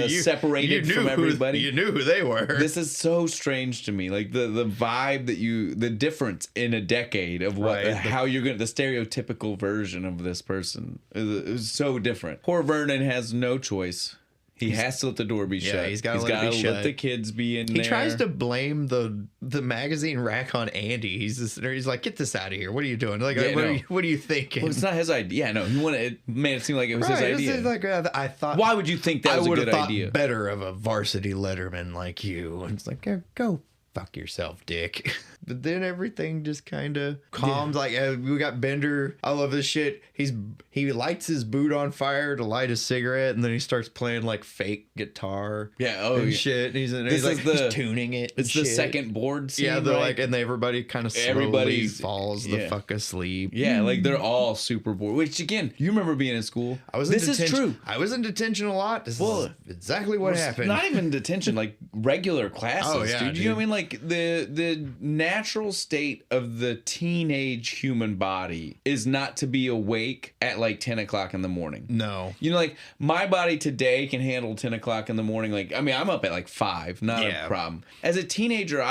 separated from everybody. You knew who they were. This is so strange to me. Like the vibe that the difference in a decade of how you're going to, the stereotypical version of this person is so different. Poor Vernon has no choice. He has to let the door be shut. He's got to let the kids be in there. He tries to blame the magazine rack on Andy. He's like, get this out of here. What are you doing? Like, what are you thinking? Well, it's not his idea. Yeah, no, it made it seem like it was his idea. Like, I thought. Why would you think that was a good idea? Better of a varsity letterman like you. And it's like, go fuck yourself, dick. But then everything just kind of calms. Like we got Bender. I love this shit. He lights his boot on fire to light a cigarette, and then he starts playing like fake guitar. Yeah. Oh, and yeah. shit. And he's tuning it. It's the second board scene. Yeah, they're right? like, and everybody kind of slowly falls the fuck asleep. Yeah, like they're all super bored. Which again, you remember being in school. This is true. I was in detention a lot. This is exactly what happened. Not even detention, like regular classes. Oh, yeah, dude. You know what I mean? Like the natural state of the teenage human body is not to be awake at like 10 o'clock in the morning. No. You know, like my body today can handle 10 o'clock in the morning. Like, I mean, I'm up at like 5, not a problem. As a teenager,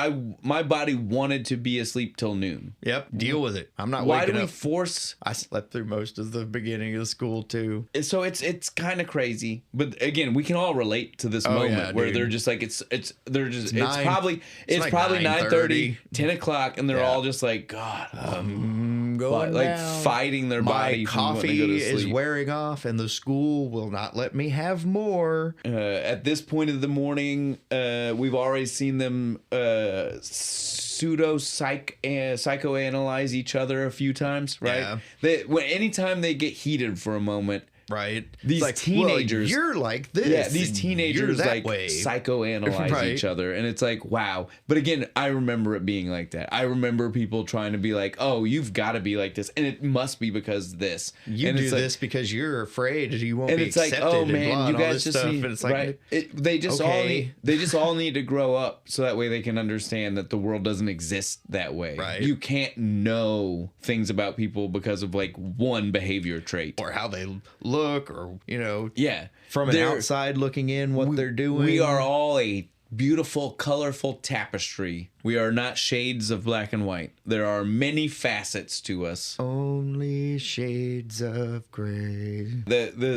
my body wanted to be asleep till noon. Yep. Deal with it. I'm not Why waking do we up. force? I slept through most of the beginning of school too. So it's kind of crazy, but again, we can all relate to this moment where they're just like it's probably 9:30, 10 o'clock, and they're all just like, God, going like down. Fighting their body. My coffee is wearing off, and the school will not let me have more. At this point of the morning, we've already seen them psychoanalyze each other a few times, right? Yeah. Anytime they get heated for a moment. Right. These like, teenagers. Well, you're like this. Yeah, these teenagers like way. psychoanalyze each other. And it's like, wow. But again, I remember it being like that. I remember people trying to be like, oh, you've got to be like this. And it must be because this. You and do this because you're afraid you won't be accepted. And it's like, oh man, you guys just stuff. need, and it's like, right? They just all need to grow up so that way they can understand that the world doesn't exist that way. Right. You can't know things about people because of like one behavior trait. Or how they look or... Yeah. From an outside looking in, what they're doing. We are all a beautiful, colorful tapestry. We are not shades of black and white. There are many facets to us. Only shades of gray.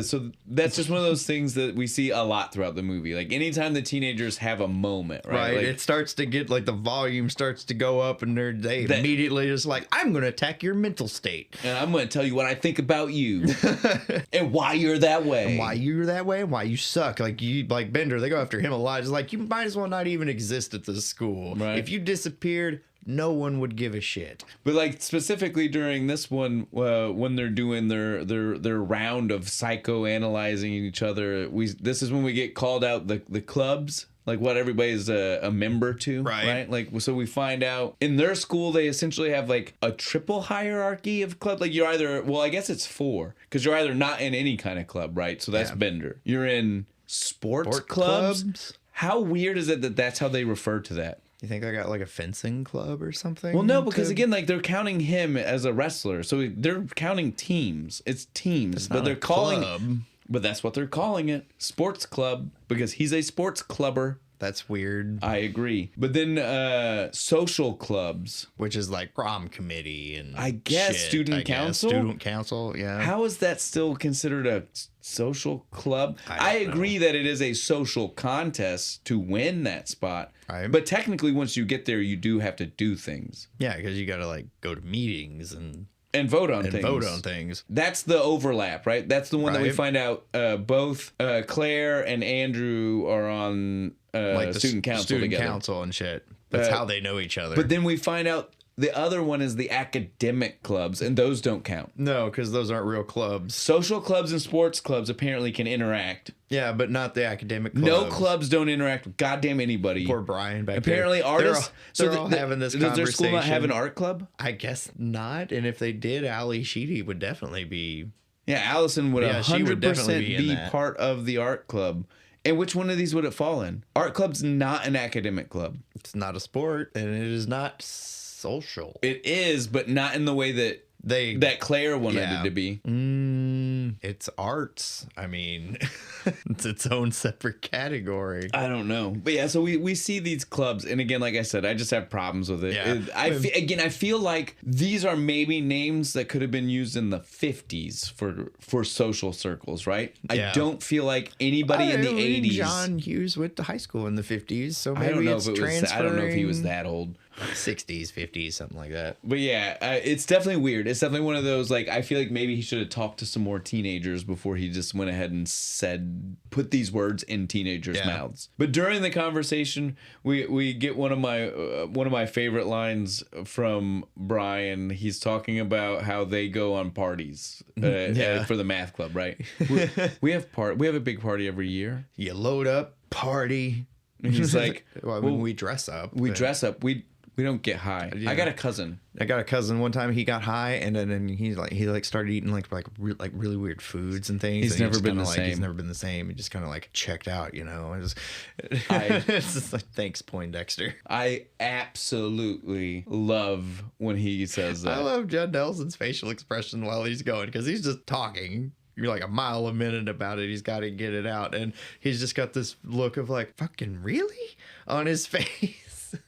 So that's just one of those things that we see a lot throughout the movie. Like anytime the teenagers have a moment, right? Like, it starts to get like the volume starts to go up, and they immediately just like, I'm going to attack your mental state, and I'm going to tell you what I think about you, and why you're that way, and why you're that way, and why you suck. Like Bender, they go after him a lot. It's like you might as well not even exist at this school. Right. If you disappeared, no one would give a shit. But like specifically during this one, when they're doing their round of psychoanalyzing each other, this is when we get called out the clubs, like what everybody's a member to, right? Like, so we find out in their school they essentially have like a triple hierarchy of club. Like you're either, well, I guess it's 4 because you're either not in any kind of club, right? So that's Bender. You're in sports clubs. How weird is it that that's how they refer to that? You think I got like a fencing club or something? Well, no, because again, like they're counting him as a wrestler, so they're counting teams. It's teams, but they're calling. Club. But that's what they're calling it, sports club, because he's a sports clubber. That's weird. I agree. But then social clubs, which is like prom committee and I guess student council. Student council, yeah. How is that still considered a social club? I agree that it is a social contest to win that spot. Right. But technically, once you get there, you do have to do things. Yeah, because you got to like go to meetings and vote on things. That's the overlap, right? That's the one that we find out both Claire and Andrew are on like the student council student together. Council and shit. That's how they know each other. But then we find out the other one is the academic clubs, and those don't count. No, because those aren't real clubs. Social clubs and sports clubs apparently can interact. Yeah, but not the academic clubs. No clubs don't interact with goddamn anybody. Poor Brian back apparently there. Artists. They're all having this conversation. Does their school not have an art club? I guess not. And if they did, Ali Sheedy would definitely be. Yeah, Allison would 100% be part of the art club. And which one of these would it fall in? Art club's not an academic club. It's not a sport, and it is not social. It is, but not in the way that Claire wanted it to be. It's arts. I mean, it's its own separate category. I don't know. But yeah, so we see these clubs. And again, like I said, I just have problems with it. Yeah. I feel like these are maybe names that could have been used in the 50s for social circles, right? Yeah. I don't feel like anybody in the 80s. John Hughes went to high school in the 50s, so maybe I don't know it's if it was, I don't know if he was that old. 60s, 50s, something like that. But yeah, it's definitely weird. It's definitely one of those, like, I feel like maybe he should have talked to some more teenagers before he just went ahead and put these words in teenagers' mouths. But during the conversation, we get one of my favorite lines from Brian. He's talking about how they go on parties for the math club, right? We have a big party every year. You load up, party. And he's like, well, I mean, we dress up. We dress up. We don't get high. Yeah. I got a cousin. One time he got high, and then he started eating like really weird foods and things. He's never been the same. He's never been the same. He just kind of like checked out, you know. It's just like, thanks, Poindexter. I absolutely love when he says that. I love Judd Nelson's facial expression while he's going, because he's just talking. You're like a mile a minute about it. He's got to get it out, and he's just got this look of like, fucking really, on his face.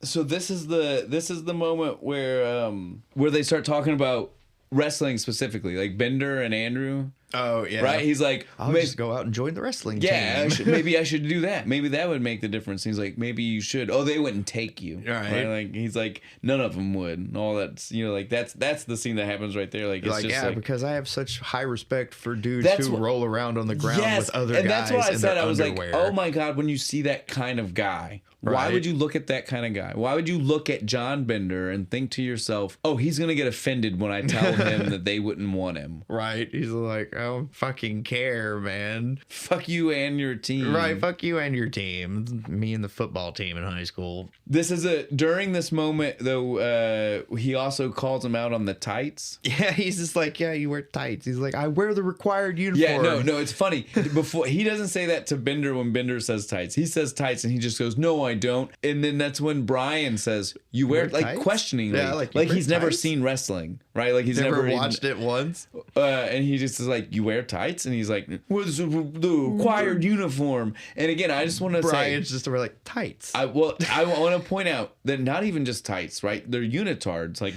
So this is the moment where they start talking about wrestling specifically, like Bender and Andrew. Oh yeah, right. He's like, I'll just go out and join the wrestling team. Yeah, maybe I should do that. Maybe that would make the difference. He's like, maybe you should. Oh, they wouldn't take you. Right. Like he's like, none of them would. And all that's, you know, like that's the scene that happens right there. Like, it's like, just yeah, like, because I have such high respect for dudes who roll around on the ground with other guys. And that's what I said. I was underwear. like, oh my God, when you see that kind of guy, why would you look at that kind of guy? Why would you look at John Bender and think to yourself, oh, he's gonna get offended when I tell him that they wouldn't want him? Right. He's like, oh, fucking care, man. Fuck you and your team. Right, fuck you and your team. Me and the football team in high school. During this moment though, he also calls him out on the tights. Yeah, he's just like, yeah, you wear tights. He's like, I wear the required uniform. Yeah, no, it's funny. Before he doesn't say that to Bender when Bender says tights. He says tights and he just goes, no, I don't. And then that's when Brian says, you wear like tights? Questioningly. Yeah, like he's never seen wrestling, right? Like he's never watched it once. And he just is like, you wear tights? And he's like, where's the required uniform? And again, I just want to say, Brian's just wear like tights. I want to point out that not even just tights, right? They're unitards. Like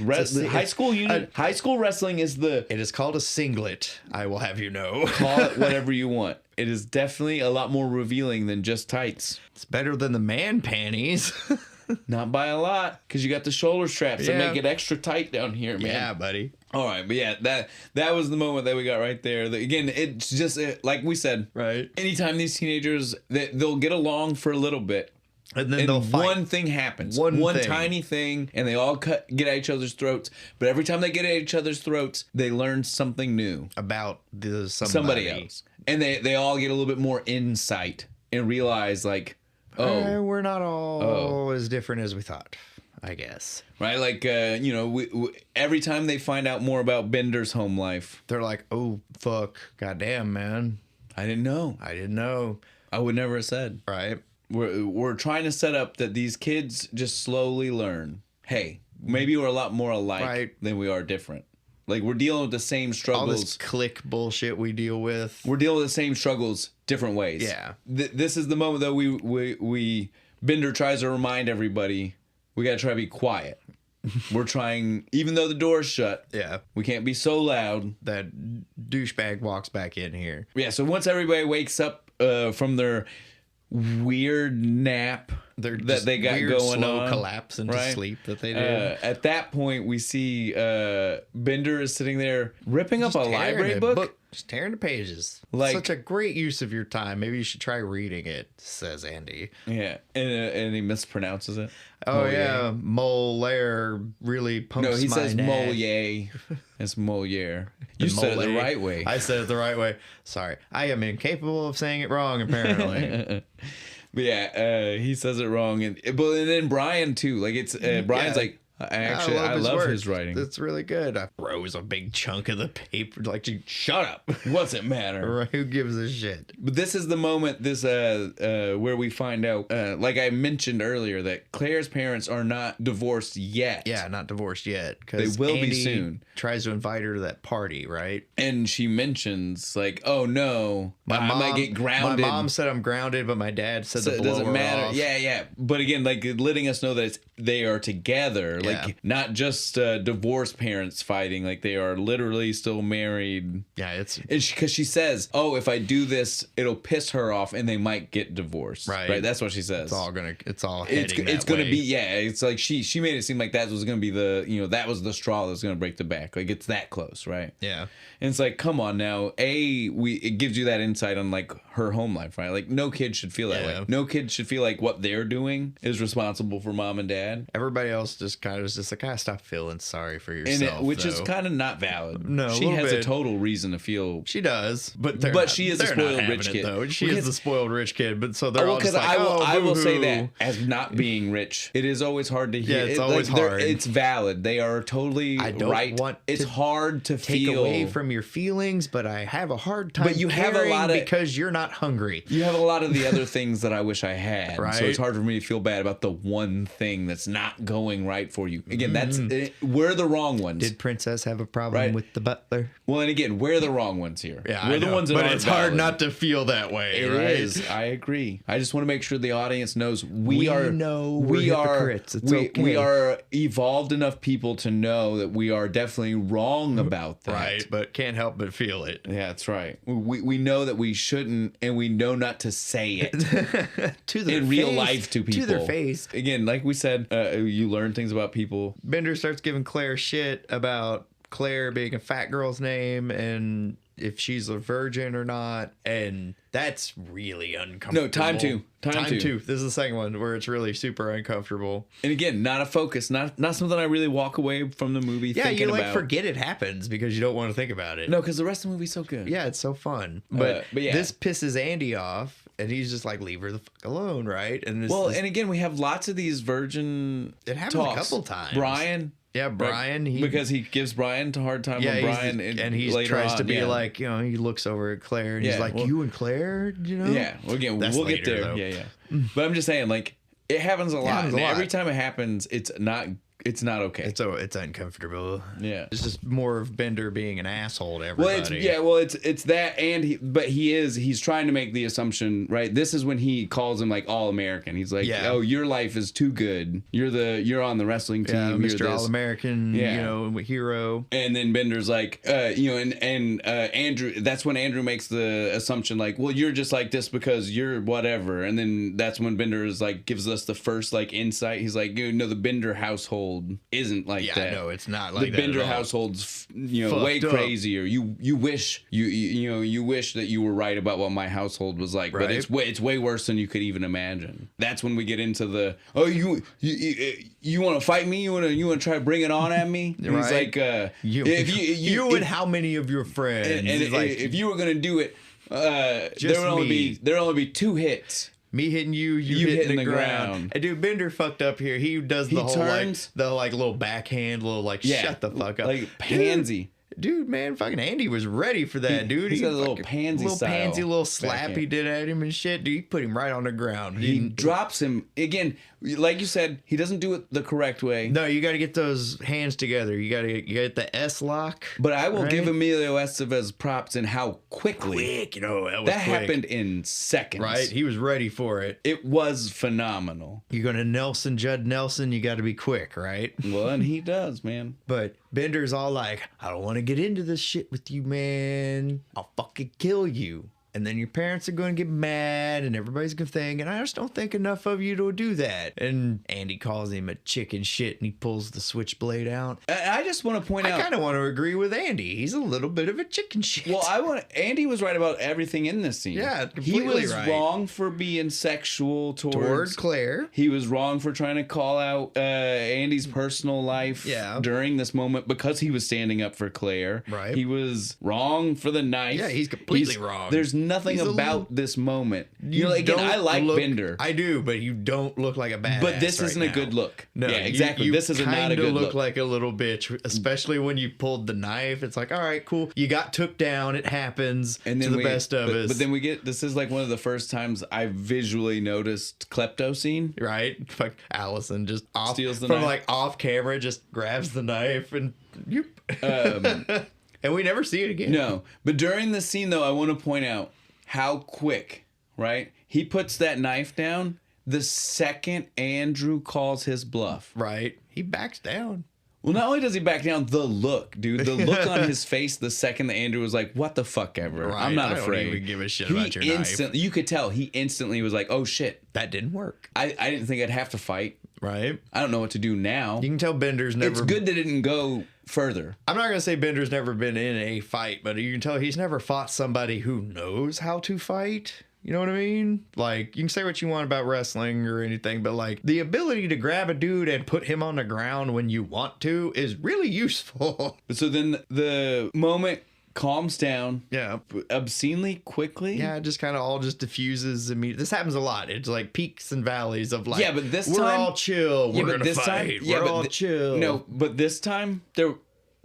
high school wrestling is it is called a singlet. I will have you know. Call it whatever you want. It is definitely a lot more revealing than just tights. It's better than the man panties. Not by a lot, because you got the shoulder straps that make it extra tight down here, man. Yeah, buddy. All right, but yeah, that was the moment that we got right there. Again, it's just like we said, right? Anytime these teenagers, they'll get along for a little bit, and then they'll fight. One thing happens, one tiny thing, and they all get at each other's throats. But every time they get at each other's throats, they learn something new about somebody else, and they all get a little bit more insight and realize like, we're not all as different as we thought, I guess. Right? Like, we every time they find out more about Bender's home life, they're like, oh, fuck. Goddamn, man. I didn't know. I would never have said. Right. We're trying to set up that these kids just slowly learn. Hey, maybe we're a lot more alike than we are different. Like, we're dealing with the same struggles. All this clique bullshit we deal with. We're dealing with the same struggles, different ways. Yeah. This is the moment that Bender tries to remind everybody, we got to try to be quiet. We're trying, even though the door's shut. Yeah. We can't be so loud. That douchebag walks back in here. Yeah, so once everybody wakes up from their weird nap that they got going slow on, collapse into sleep that they do. At that point, we see Bender is sitting there ripping up a library book. Just tearing the pages. Like, such a great use of your time. Maybe you should try reading it, says Andy. Yeah, and he mispronounces it. Oh, yeah. Moliere really pumps my No, he says neck. Moliere. It's Moliere. You said it the right way. I said it the right way. Sorry. I am incapable of saying it wrong, apparently. But yeah, he says it wrong. And then Brian, too. Like, it's Brian's like, I love his writing. It's really good. I froze a big chunk of the paper. Like, shut up. What's it matter? Right, who gives a shit? But this is the moment, where we find out, like I mentioned earlier, that Claire's parents are not divorced yet. Yeah, not divorced yet. They will be soon. Tries to invite her to that party, right? And she mentions, like, oh no, I might get grounded. My mom said I'm grounded, but my dad said to blow it doesn't her matter. off. Yeah. But again, like letting us know that they are together. Like Like, not just divorced parents fighting. Like, they are literally still married. Yeah, it's... Because she says, oh, if I do this, it'll piss her off and they might get divorced. Right? That's what she says. It's all heading it's gonna be, yeah, it's like she made it seem like that was gonna be the, that was the straw that's gonna break the back. Like, it's that close, right? Yeah. And it's like, come on now. It gives you that insight on, like, her home life, right? Like, no kid should feel that way. No kid should feel like what they're doing is responsible for mom and dad. Everybody else just kind of is just like, stop feeling sorry for yourself. Which is kind of not valid. No, she has a total reason to feel. She does, but she is a spoiled rich kid. Though. She is the spoiled rich kid, but so they're all just like, I will say that as not being rich, it is always hard to hear. Yeah, it's always hard. It's valid. They are totally right. It's hard to take away from your feelings, but I have a hard time. But you have a lot of because you're not hungry. You have a lot of the other things that I wish I had. Right. So it's hard for me to feel bad about the one thing that's not going right for you. Again, we're the wrong ones. Did Princess have a problem with the butler? Well, and again, we're the wrong ones here. Yeah, we're the ones that but aren't it's valid. hard not to feel that way. It right? is. I agree. I just want to make sure the audience knows we are hypocrites. It's okay. We are evolved enough people to know that we are definitely wrong about that. Right, but can't help but feel it. Yeah, that's right. We know that we shouldn't, and we know not to say it to their in real life to people. To their face. Again, like we said, you learn things about people. Bender starts giving Claire shit about Claire being a fat girl's name and if she's a virgin or not, and that's really uncomfortable. No, time two. This is the second one where it's really super uncomfortable. And again, not a focus, not something I really walk away from the movie thinking about. Yeah, you forget it happens because you don't want to think about it. No, because the rest of the movie's so good. Yeah, it's so fun. But yeah. This pisses Andy off, and he's just like, leave her the fuck alone, right? And and again, we have lots of these virgin It happens talks. A couple times. Brian. Yeah, Brian. Because he gives Brian a hard time on Brian. And he tries to be like, he looks over at Claire and he's like, you and Claire, Yeah, well, again, we'll get there. Though. Yeah. But I'm just saying, like, it happens a lot. And every time it happens, it's not okay. It's uncomfortable. Yeah. It's just more of Bender being an asshole to everybody. It's that, and he's trying to make the assumption, right? This is when he calls him like all American. He's like, oh, your life is too good. You're on the wrestling team. Yeah, Mr. All American, hero. And then Bender's like, Andrew. That's when Andrew makes the assumption, like, well, you're just like this because you're whatever. And then that's when Bender is like gives us the first like insight. He's like, the Bender household isn't like that. Yeah, no, it's not like that. The Bender household's way crazier. You wish you wish that you were right about what my household was like, but it's way worse than you could even imagine. That's when we get into the you want to fight me? You want to try to bring it on at me? And he's like, you and how many of your friends? And like, if you were gonna do it, there'll only be 2 hits. Me hitting you hitting the ground. And dude, Bender fucked up here. He does the whole little backhand, shut the fuck up. Like pansy. Dude, man, fucking Andy was ready for that, dude. He's got a little pansy slap backhand. He did at him and shit. Dude, he put him right on the ground. He drops him. Again, like you said, he doesn't do it the correct way. No, you got to get those hands together. You got to get the S lock. But I will give Emilio Estevez props in how quickly. That happened in seconds. Right? He was ready for it. It was phenomenal. You're going to Judd Nelson, you got to be quick, right? Well, and he does, man. But Bender's all like, I don't want to get into this shit with you, man. I'll fucking kill you. And then your parents are going to get mad and everybody's going to think, and I just don't think enough of you to do that. And Andy calls him a chicken shit and he pulls the switchblade out. I just want to point out. I kind of want to agree with Andy. He's a little bit of a chicken shit. Well, Andy was right about everything in this scene. Yeah, completely He was wrong for being sexual towards Claire. He was wrong for trying to call out Andy's personal life during this moment because he was standing up for Claire. Right. He was wrong for the knife. Yeah, he's completely wrong. There's nothing about this moment. I like Bender. I do, but you don't look like a badass. But this isn't a good look. No, yeah, exactly. This is not a good look. You look like a little bitch, especially when you pulled the knife. It's like, all right, cool. You got took down. It happens to the best of us. But then this is like one of the first times I visually noticed klepto scene. Right? Fuck, Allison just steals the knife. From like off camera, just grabs the knife and and we never see it again. No, but during the scene though, I want to point out how quick, right? He puts that knife down. The second Andrew calls his bluff. Right. He backs down. Well, not only does he back down, the look, dude. The look on his face the second that Andrew was like, what the fuck ever. Right. I'm not I afraid. don't even give a shit about your knife. You could tell. He instantly was like, oh, shit. That didn't work. I didn't think I'd have to fight. Right. I don't know what to do now. You can tell Bender's never... It's good that it didn't go further. I'm not going to say Bender's never been in a fight, but you can tell he's never fought somebody who knows how to fight. You know what I mean? Like, you can say what you want about wrestling or anything, but like the obbility to grab a dude and put him on the ground when you want to is really useful. So then the moment calms down. Yeah. Obscenely quickly. Yeah, it just kind of all just diffuses immediately. This happens a lot. It's like peaks and valleys of like, yeah, but this we're time, all chill. We're gonna fight. We're all chill. No, but this time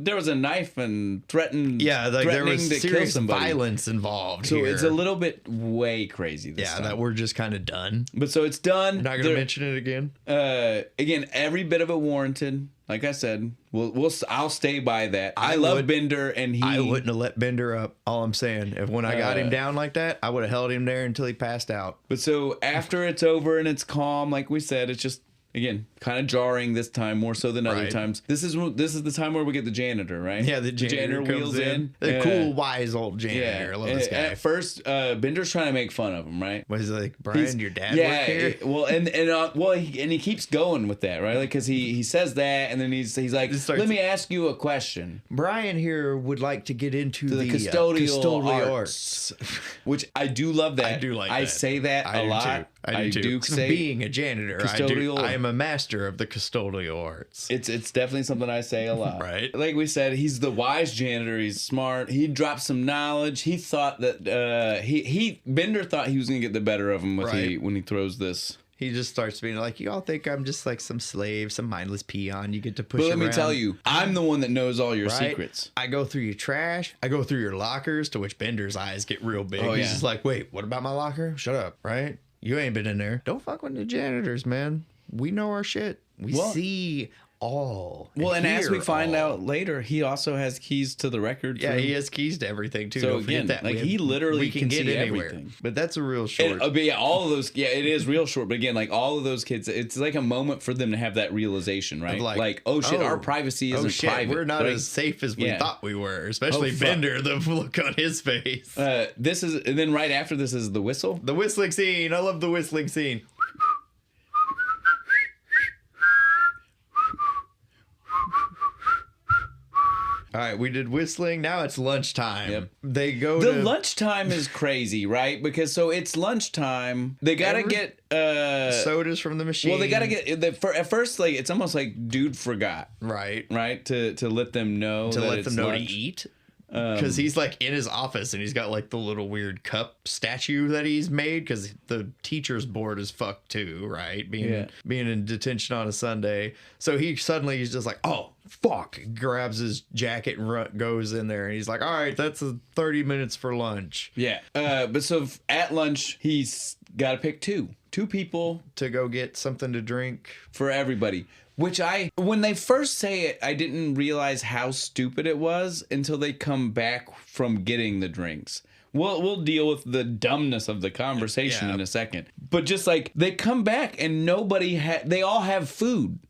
there was a knife and threatening there was to serious kill somebody. Violence involved. So here. it's a little bit way crazy this time. That we're just kind of done. But so it's done. We're not going to mention it again. Again, every bit of it warranted. Like I said, I'll stay by that. I love Bender, and I wouldn't have let Bender up. All I'm saying, when I got him down like that, I would have held him there until he passed out. But so after it's over and it's calm, like we said, it's just. Again, kind of jarring this time more so than other times. This is the time where we get the janitor, right? Yeah, the janitor wheels in. The cool, wise old janitor. I love this guy. At first, Bender's trying to make fun of him, right? Was like, Brian, your dad work here? Well, and he keeps going with that, right? Like, because he says that, and then he's like, let me ask you a question. Brian here would like to get into the custodial arts. Which I do love that. I do like I that. say that a lot. I do say being a janitor. Custodial. I am a master of the custodial arts. It's definitely something I say a lot. Right. Like we said, he's the wise janitor. He's smart. He dropped some knowledge. He thought that Bender thought he was gonna get the better of him when he throws this. He just starts being like, you all think I'm just like some slave, some mindless peon you get to push around. But let me tell you, I'm the one that knows all your secrets. I go through your trash. I go through your lockers, to which Bender's eyes get real big. He's just like, wait, what about my locker? Shut up, right? You ain't been in there. Don't fuck with the janitors, man. We know our shit. We see all. And as we find out later, he also has keys to the record. Yeah, he has keys to everything too. So don't again, that. like he literally can get anywhere. Everything. But that's a real short. But yeah, all of those. Yeah, it is real short. But again, like all of those kids, it's like a moment for them to have that realization, right? Like oh shit, our privacy isn't private. We're not as safe as we thought we were. Especially Bender, the look on his face. This is, and then right after this is the whistle. The whistling scene. I love the whistling scene. All right, we did whistling. Now it's lunchtime. Yep. They go The lunchtime is crazy, right? Because so it's lunchtime. They gotta get sodas from the machine. Well, they gotta get at first, like it's almost like dude forgot, right? To let them know to eat. Because he's like in his office and he's got like the little weird cup statue that he's made because the teacher's bored as fuck too, right? Being in detention on a Sunday. So he's just like, oh, fuck. Grabs his jacket and goes in there and he's like, all right, that's 30 minutes for lunch. Yeah. But so at lunch, he's got to pick two people to go get something to drink for everybody. Which when they first say it, I didn't realize how stupid it was until they come back from getting the drinks. We'll deal with the dumbness of the conversation in a second. But just like they come back and they all have food,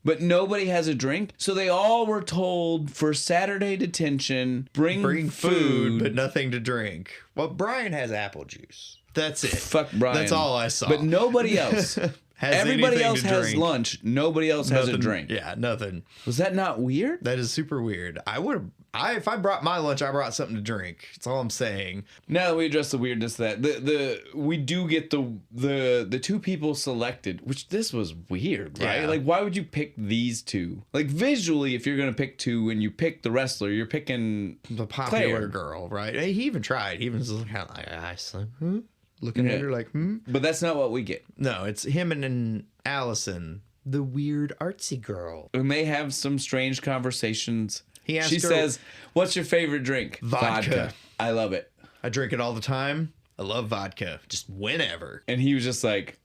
but nobody has a drink. So they all were told for Saturday detention, bring food, but nothing to drink. Well, Brian has apple juice. That's it. Fuck Brian. That's all I saw. But nobody else. Everybody else has lunch. Nobody else has a drink. Yeah, nothing. Was that not weird? That is super weird. If I brought my lunch, I brought something to drink. That's all I'm saying. Now that we address the weirdness of that, we do get the two people selected, which this was weird, right? Yeah. Like, why would you pick these two? Like, visually, if you're gonna pick two and you pick the wrestler, you're picking the popular Claire. Girl, right? He even tried. He was kind of like, looking at her like, But that's not what we get. No, it's him and Allison, the weird artsy girl. We may have some strange conversations. She her, says, "What's your favorite drink?" Vodka. I love it. I drink it all the time. I love vodka. Just whenever. And he was just like,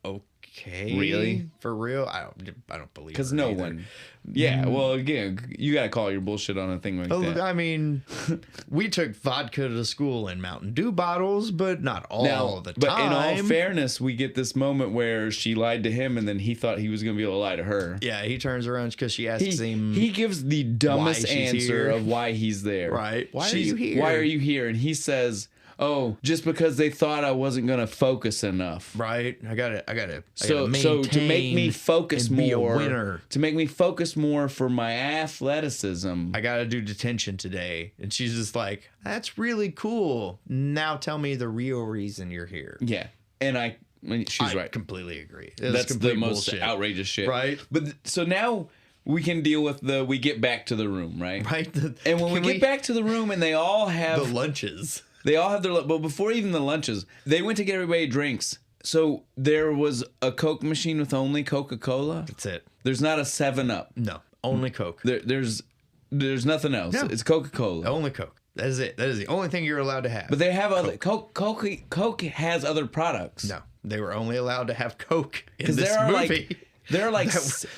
okay. Really? For real? I don't believe. Because her no either. one. Yeah, well, again, you gotta call your bullshit on a thing like Oh, that. I mean, we took vodka to school in Mountain Dew bottles, but not all the time. But in all fairness, we get this moment where she lied to him, and then he thought he was gonna be able to lie to her. Yeah, he turns around because she asks him. He gives the dumbest why she's answer here. of why he's there. Right. Why are you here? Why are you here? And he says, "Oh, just because they thought I wasn't gonna focus enough." Right. I gotta. So to make me focus and more, be a winner. to make me focus more for my athleticism, I gotta do detention today. And she's just like, that's really cool. Now tell me the real reason you're here. yeah. And she's I right. completely agree. That's the most outrageous shit. Right. But so now we can deal with we get back to the room, right? Right. And when we get back to the room and they all have the lunches. They all have their, but before even the lunches, they went to get everybody drinks. So there was a Coke machine with only Coca-Cola. That's it. There's not a 7-Up. No, only Coke. There's nothing else. No. It's Coca-Cola. Only Coke. That is it. That is the only thing you're allowed to have. But they have other Coke has other products. No, they were only allowed to have Coke in this there are movie. there are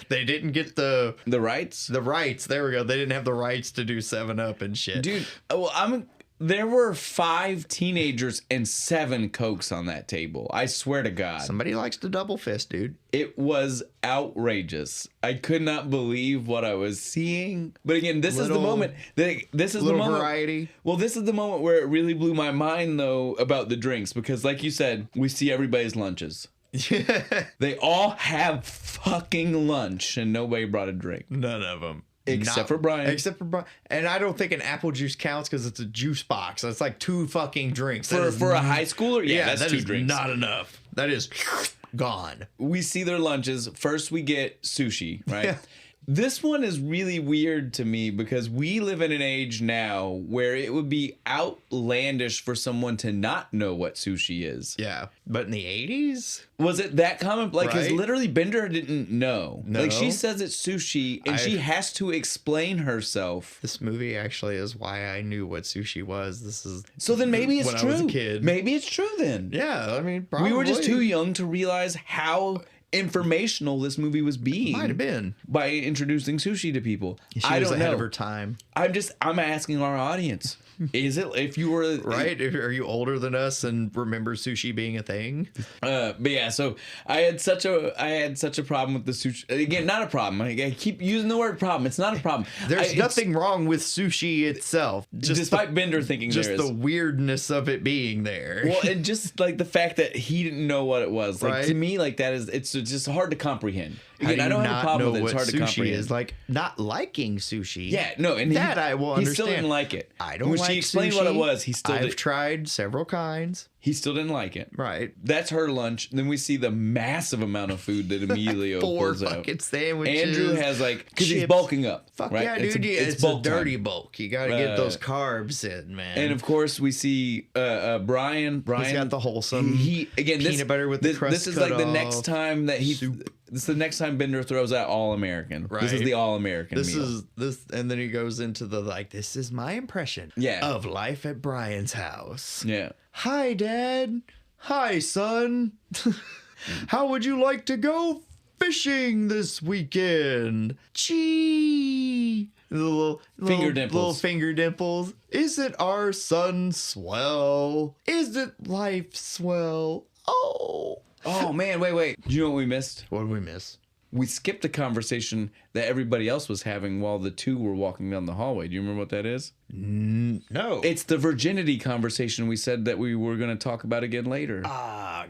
They didn't get the rights. the rights. There we go. They didn't have the rights to do 7-Up and shit. Dude, well, there were 5 teenagers and 7 Cokes on that table. I swear to God. Somebody likes to double fist, dude. It was outrageous. I could not believe what I was seeing. But again, this is the moment. This is the moment. Variety. Well, this is the moment where it really blew my mind, though, about the drinks. Because like you said, we see everybody's lunches. They all have fucking lunch and nobody brought a drink. None of them. Except for Brian. Except for Brian. And I don't think an apple juice counts because it's a juice box. It's like 2 fucking drinks. For a high schooler? Yeah, that's that 2 is drinks. not enough. That is gone. We see their lunches. First, we get sushi, right? Yeah. This one is really weird to me because we live in an age now where it would be outlandish for someone to not know what sushi is. Yeah. But in the 80s? Was it that common? Like, because Right. literally Bender didn't know. No. Like, she says it's sushi and she has to explain herself. This movie actually is why I knew what sushi was. This is So then maybe it's when true. I was a kid. Maybe it's true then. Yeah, I mean, probably. We were just too young to realize how informational this movie was being. Might have been. By introducing sushi to people. She was ahead of her time. I'm asking our audience. Is it, if you were Right? Are you older than us and remember sushi being a thing? But yeah, so I had such a problem with the sushi. Again, not a problem. I keep using the word problem. It's not a problem. There's nothing wrong with sushi itself. Despite Bender thinking there is. Just the weirdness of it being there. Well, and just like the fact that he didn't know what it was. Like, Right. to me, like that is, it's just hard to comprehend. How do Again, I you don't have a not problem with know it. It's what hard to sushi comprehend. is like not liking sushi. Yeah, no, and that I will He understand. still didn't like it. I don't when like she explained sushi. what it was, I've tried several kinds. He still didn't like it. Right. That's her lunch. Then we see the massive amount of food that Emilio 4 pulls out. fucking sandwiches. Andrew has like, because he's chips. bulking up. Fuck right? yeah, dude. It's a bulk time. dirty bulk. You got to get those carbs in, man. And of course, we see Brian. He's got the wholesome peanut butter with the crust This is cut like the off, next time that he. soup. This is the next time Bender throws out All American. Right. This is the All American meal. And then he goes into the like, this is my impression of life at Brian's house. Yeah. Hi, Dad. Hi, son. How would you like to go fishing this weekend? Gee. Little Finger dimples. Little finger dimples. Isn't our son swell? Isn't life swell? Oh man, wait. Do you know what we missed? What did we miss? We skipped a conversation that everybody else was having while the two were walking down the hallway. Do you remember what that is? No. It's the virginity conversation we said that we were going to talk about again later.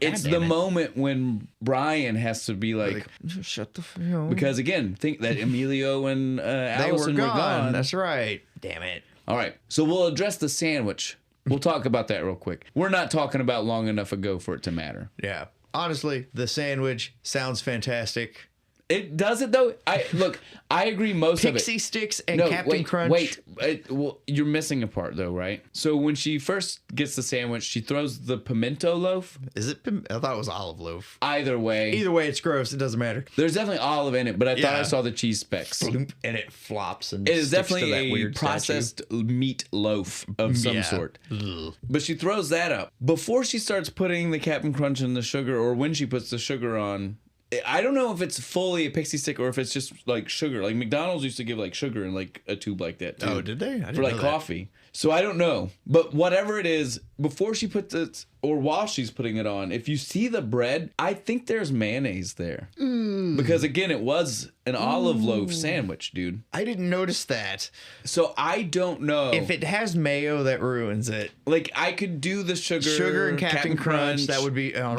It's the moment when Brian has to be like shut the f***. Because again, think that Emilio and Allison were gone. That's right. Damn it. All right. So we'll address the sandwich. We'll talk about that real quick. We're not talking about long enough ago for it to matter. Yeah. Honestly, the sandwich sounds fantastic. It does it though. I agree most of it. Pixie sticks and Captain Crunch. Wait. Well, you're missing a part though, right? So when she first gets the sandwich, she throws the pimento loaf. Is it? I thought it was olive loaf. Either way, It's gross. It doesn't matter. there's definitely olive in it, but I thought I saw the cheese specks. Bloop, and it flops and It is sticks to definitely that a weird processed meat loaf of some sort. Ugh. But she throws that up. Before she starts putting the Captain Crunch and the sugar, or when she puts the sugar on, I don't know if it's fully a pixie stick or if it's just like sugar. Like McDonald's used to give like sugar in like a tube like that too. Oh, did they? I didn't For like know that. coffee. So I don't know. But whatever it is, before she puts it, or while she's putting it on, if you see the bread, I think there's mayonnaise there. Because again, it was an olive loaf sandwich, dude. I didn't notice that. So I don't know. If it has mayo, that ruins it. Like, I could do the sugar And Captain Crunch, that would be on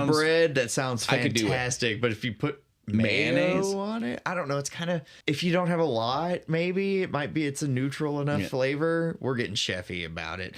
bread. That sounds I could do it. fantastic. But if you put Mayonnaise mayo on it, I don't know. It's kind of, if you don't have a lot, maybe it might be, it's a neutral enough flavor. We're getting chefy about it.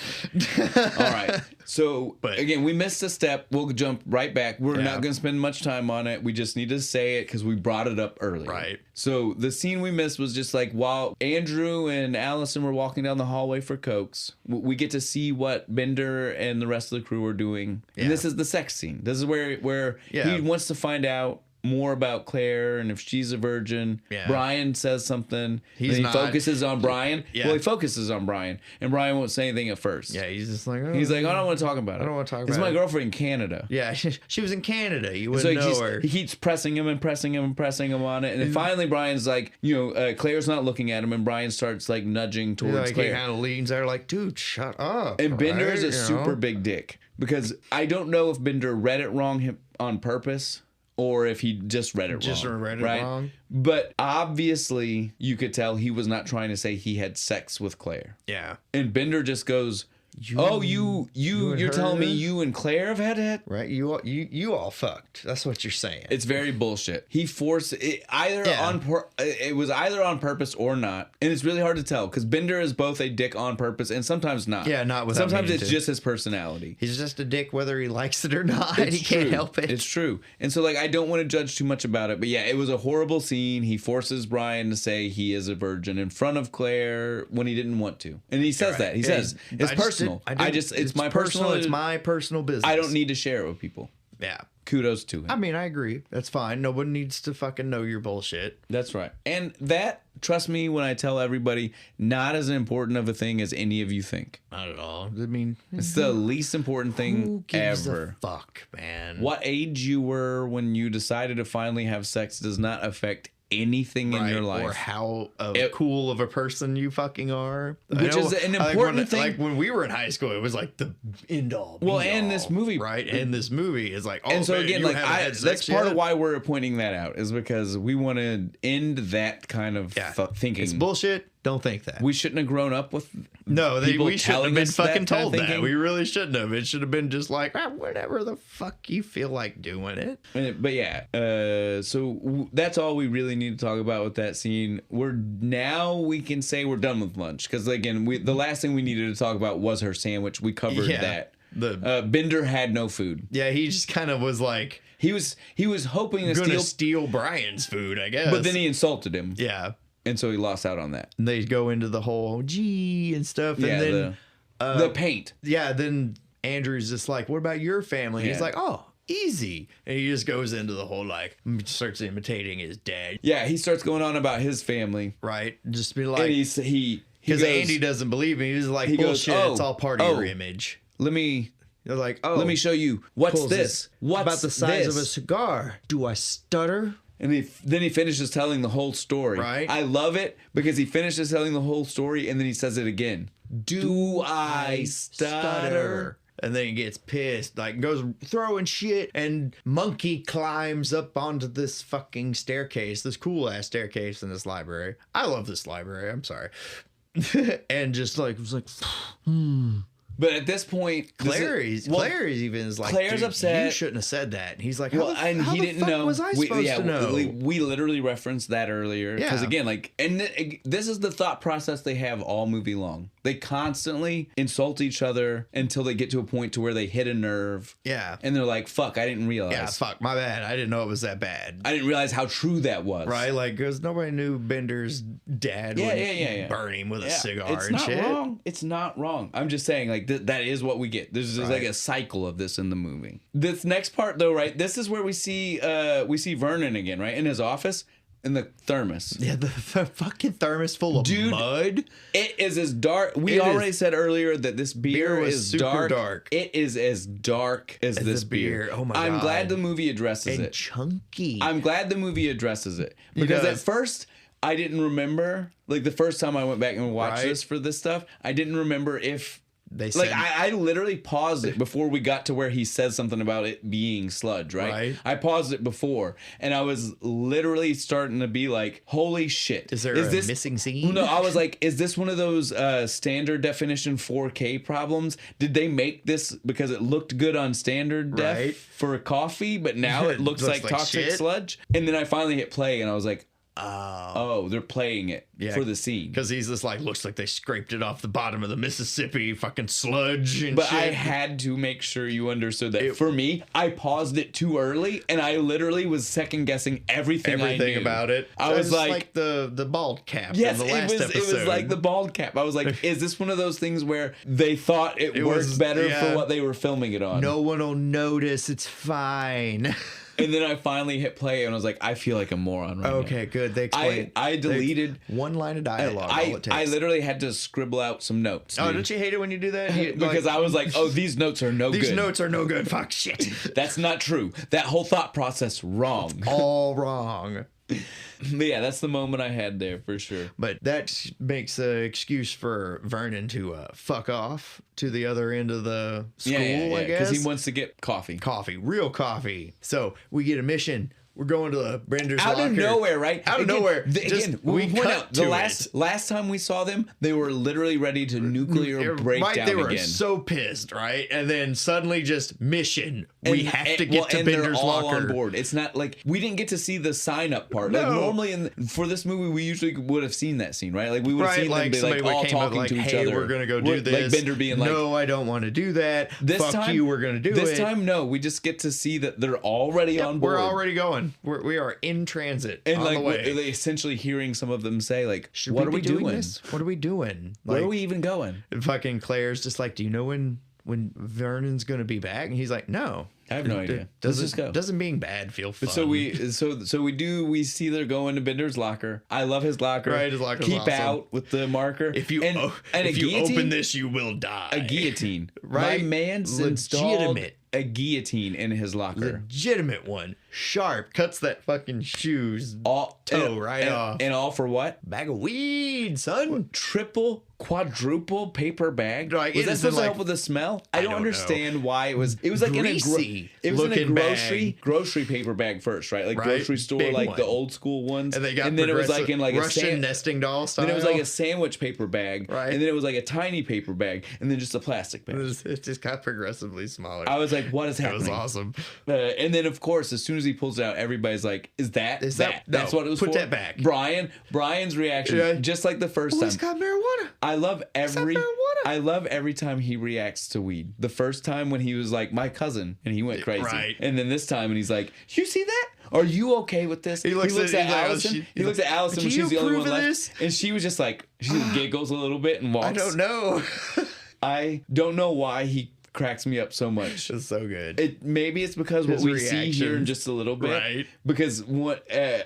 All right. So, again, we missed a step. We'll jump right back. We're not going to spend much time on it. We just need to say it because we brought it up earlier. Right. So, the scene we missed was just like while Andrew and Allison were walking down the hallway for Cokes, we get to see what Bender and the rest of the crew are doing. And this is the sex scene. This is where he wants to find out more about Claire and if she's a virgin. Brian says something. He focuses on Brian. Well, he focuses on Brian, and Brian won't say anything at first. He's just like, he's like, I don't want to talk about it. I don't want to talk about it. It's my girlfriend in Canada. Yeah, she was in Canada. You wouldn't know her. He keeps pressing him and pressing him and pressing him on it, and then finally Brian's like, Claire's not looking at him, and Brian starts like nudging towards Claire. He kind of leans there like, dude, shut up. And Bender is a super big dick because I don't know if Bender read it wrong on purpose, or if he just read it wrong. But obviously, you could tell he was not trying to say he had sex with Claire. Yeah. And Bender just goes, you're telling me you and Claire have had it? Right. You all fucked. That's what you're saying. It's very bullshit. He forced it it was either on purpose or not. And it's really hard to tell because Bender is both a dick on purpose and sometimes not. Yeah, not without Sometimes it's just his personality. He's just a dick whether he likes it or not. He can't help it. It's true. And so like I don't want to judge too much about it, but yeah, it was a horrible scene. He forces Brian to say he is a virgin in front of Claire when he didn't want to. And he says that. He says it's personal. It's my personal. It's my personal business. I don't need to share it with people. Yeah. Kudos to him. I mean, I agree. That's fine. No one needs to fucking know your bullshit. That's right. And that, trust me when I tell everybody, not as important of a thing as any of you think. Not at all. I mean, it's the least important thing who gives ever. A fuck, man. What age you were when you decided to finally have sex does not affect anything in your life, or how cool of a person you fucking are, which is an important thing. Like when we were in high school, it was like the end all. Well, and this movie, right? And this movie is like, and so again, like that's part of why we're pointing that out is because we want to end that kind of thinking. It's bullshit. Don't think that. We shouldn't have grown up with. No, we shouldn't have been fucking told that. We really shouldn't have. It should have been just like, whatever the fuck you feel like doing it. But yeah, so that's all we really need to talk about with that scene. We can say we're done with lunch because again, the last thing we needed to talk about was her sandwich. We covered that. Bender had no food. Yeah, he just kind of was like he was hoping to steal Brian's food, I guess. But then he insulted him. Yeah. And so he lost out on that. And they go into the whole G and stuff. And then the paint. Yeah, then Andrew's just like, what about your family? Yeah. He's like, oh, easy. And he just goes into the whole like, starts imitating his dad. Yeah, he starts going on about his family. Right. Just be like, and because Andy doesn't believe me. He's like, bullshit, it's all part of your image. They're like, let me show you. What's this? What's about the size of a cigar? Do I stutter? And then he finishes telling the whole story. Right. I love it because he finishes telling the whole story and then he says it again. Do I stutter? And then he gets pissed, like goes throwing shit, and Monkey climbs up onto this fucking staircase, this cool ass staircase in this library. I love this library. I'm sorry. And just like was like, But at this point, Claire's like, Claire's upset. You shouldn't have said that. And he's like, he didn't know. Was I supposed to know? We literally referenced that earlier. Because again, this is the thought process they have all movie long. They constantly insult each other until they get to a point to where they hit a nerve. Yeah. And they're like, fuck, I didn't realize. Yeah, fuck, my bad. I didn't know it was that bad. I didn't realize how true that was. Right? Like, because nobody knew Bender's dad would burn him with a cigar and shit. It's not wrong. It's not wrong. I'm just saying, like, that is what we get. There's like a cycle of this in the movie. This next part, though, right? This is where we see Vernon again, right? In his office. in the thermos. Yeah, the fucking thermos full of Dude, mud. It is as dark. We already said earlier that this beer was is super dark. dark. It is as dark as this beer. Oh my I'm God. glad the movie addresses And it. chunky. I'm glad the movie addresses it. Because at first, I didn't remember. Like, the first time I went back and watched this for this stuff, I didn't remember if... They said, like, I literally paused it before we got to where he says something about it being sludge, right? I paused it before, and I was literally starting to be like, holy shit. Is there a missing scene? No, I was like, is this one of those standard definition 4K problems? Did they make this because it looked good on standard def for a coffee, but now it looks like toxic sludge? And then I finally hit play, and I was like, oh, they're playing it for the scene. Because he's just like, looks like they scraped it off the bottom of the Mississippi, fucking sludge and but shit. I had to make sure you understood that. For me, I paused it too early, and I literally was second guessing everything I knew about it. I was like the bald cap in the last episode. It was like the bald cap. I was like, is this one of those things where they thought it worked better for what they were filming it on? No one will notice. It's fine. And then I finally hit play, and I was like, I feel like a moron right now. Okay, good. They explained. I deleted one line of dialogue. All it takes. I literally had to scribble out some notes. Dude. Oh, don't you hate it when you do that? Because I was like, oh, these notes are no good. These notes are no good. Fuck shit. That's not true. That whole thought process wrong. All wrong. But yeah, that's the moment I had there for sure. But that makes an excuse for Vernon to fuck off to the other end of the school, I guess. Because he wants to get coffee. Real coffee. So we get a mission. We're going to the Bender's locker. Out of nowhere, right? Out of nowhere. We point out the last time we saw them, they were literally ready to nuclear breakdown again. They were so pissed, right? And then suddenly just mission. We have to get to Bender's they're all locker. on board. It's not like we didn't get to see the sign up part. No. Like normally for this movie, we usually would have seen that scene, right? Like we would have seen them be like all talking to each other. We're gonna go do this. Like Bender being like, no, I don't want to do that. Fuck you, we're gonna do it. This time, no. We just get to see that they're already on board. We're already going. We are in transit and on like the way. They essentially hearing some of them say like, what are we doing? What are we doing? Where are we even going? And fucking Claire's just like, do you know when Vernon's gonna be back? And he's like, no. I have no idea. Let's just go. Doesn't being bad feel fun? So we see they're going to Bender's locker. I love his locker. Right, his locker's Keep awesome. out with the marker. If you open this, you will die. A guillotine. Right? My man's installed a guillotine in his locker. Legitimate one. Sharp. Cuts that fucking shoe's toe right off. And all for what? Bag of weed, son. Triple, quadruple paper bag. Like, was that supposed to help with the smell? I don't understand why it was. It was like greasy. It was in a grocery paper bag first, right? Like grocery store, big like one. the old school ones. And then it was like in like Russian nesting doll style. Then it was like a sandwich paper bag, right? And then it was like a tiny paper bag, and then just a plastic bag. It just got progressively smaller. I was like, what is happening? It was awesome. And then of course, as soon as he pulls it out, everybody's like, "Is that? That's what it was for?" Put that back. Brian's reaction, just like the first time. He's got marijuana. I love every time he reacts to weed. The first time when he was like, my cousin, and he went crazy. Right. And then this time, and he's like, you see that? Are you okay with this? He looks at Allison. He looks at Allison when she's the only one left. And she was just like, she just giggles a little bit and walks. I don't know. I don't know why he cracks me up so much. It's so good. Maybe it's because what we see here in just a little bit. Right. Because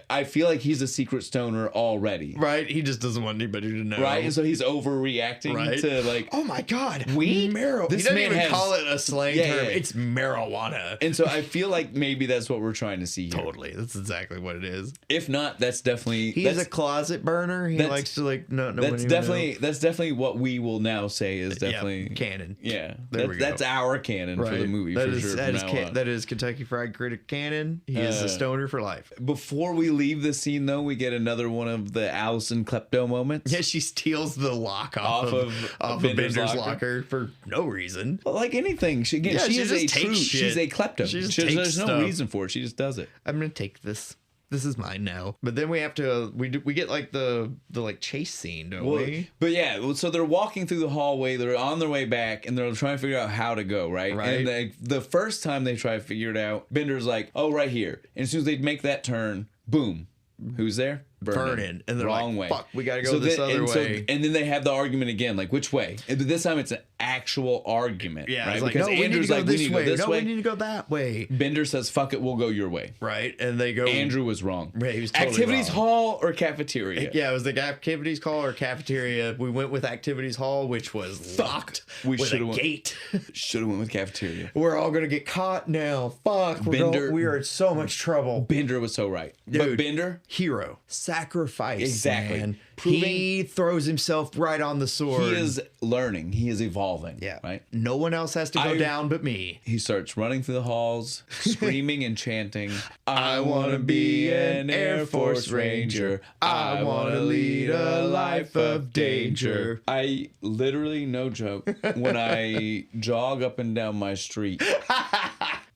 I feel like he's a secret stoner already. Right. He just doesn't want anybody to know. Right. And so he's overreacting to like, oh my God, weed. He doesn't even call it a slang term. Yeah. It's marijuana. And so I feel like maybe that's what we're trying to see here. Totally. That's exactly what it is. If not, that's definitely he's a closet burner. He likes to like no. That's definitely what we will now say is definitely canon. Yeah. That's our canon for the movie for sure. That is Kentucky Fried Critic canon. He is a stoner for life. Before we leave the scene, though, we get another one of the Allison klepto moments. Yeah, she steals the lock off of Bender's locker for no reason. Well, like anything, she's a klepto. There's no reason for it. She just does it. I'm gonna take this. This is mine now. But then we have to we get like the like chase scene, don't we? But yeah, so they're walking through the hallway, they're on their way back, and they're trying to figure out how to go, right? And the first time they try to figure it out, Bender's like, oh, right here. And as soon as they make that turn, boom. Who's there? Vernon. And they're wrong like, way. Fuck, we gotta go this other way. And then they have the argument again, like, which way? And this time it's actual argument. Yeah, right? it's like, Because no, we need to Andrew's go like, we this need to way. go this No, way. we need to go that way. Bender says, fuck it, we'll go your way. Right, and they go. Andrew was wrong. Right, he was totally Activities wrong. hall or cafeteria? Yeah, it was the activities hall or cafeteria. We went with activities hall, which was locked We with a should've went- gate. Should have went with cafeteria. We're all gonna get caught now. Fuck, we are in so much trouble. Bender was so right. But Dude. Bender, Hero, sacrifice. Exactly. Man. Proving- He throws himself right on the sword. he is learning. He is evolving. Yeah. Right? No one else has to go down but me. He starts running through the halls, screaming and chanting, I want to be an Air Force Ranger. I want to lead a life of danger. I literally, no joke, when I jog up and down my street,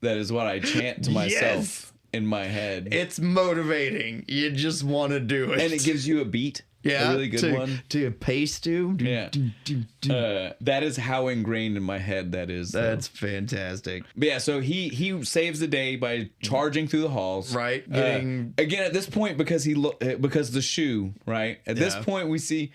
that is what I chant to myself. Yes. In my head. It's motivating. You just want to do it. And it gives you a beat. yeah, A really good one. To pace to. Yeah. That is how ingrained in my head that is. though. That's fantastic. But yeah, so he saves the day by charging through the halls. Right, getting- Again at this point because because the shoe, right? At this Yeah. point we see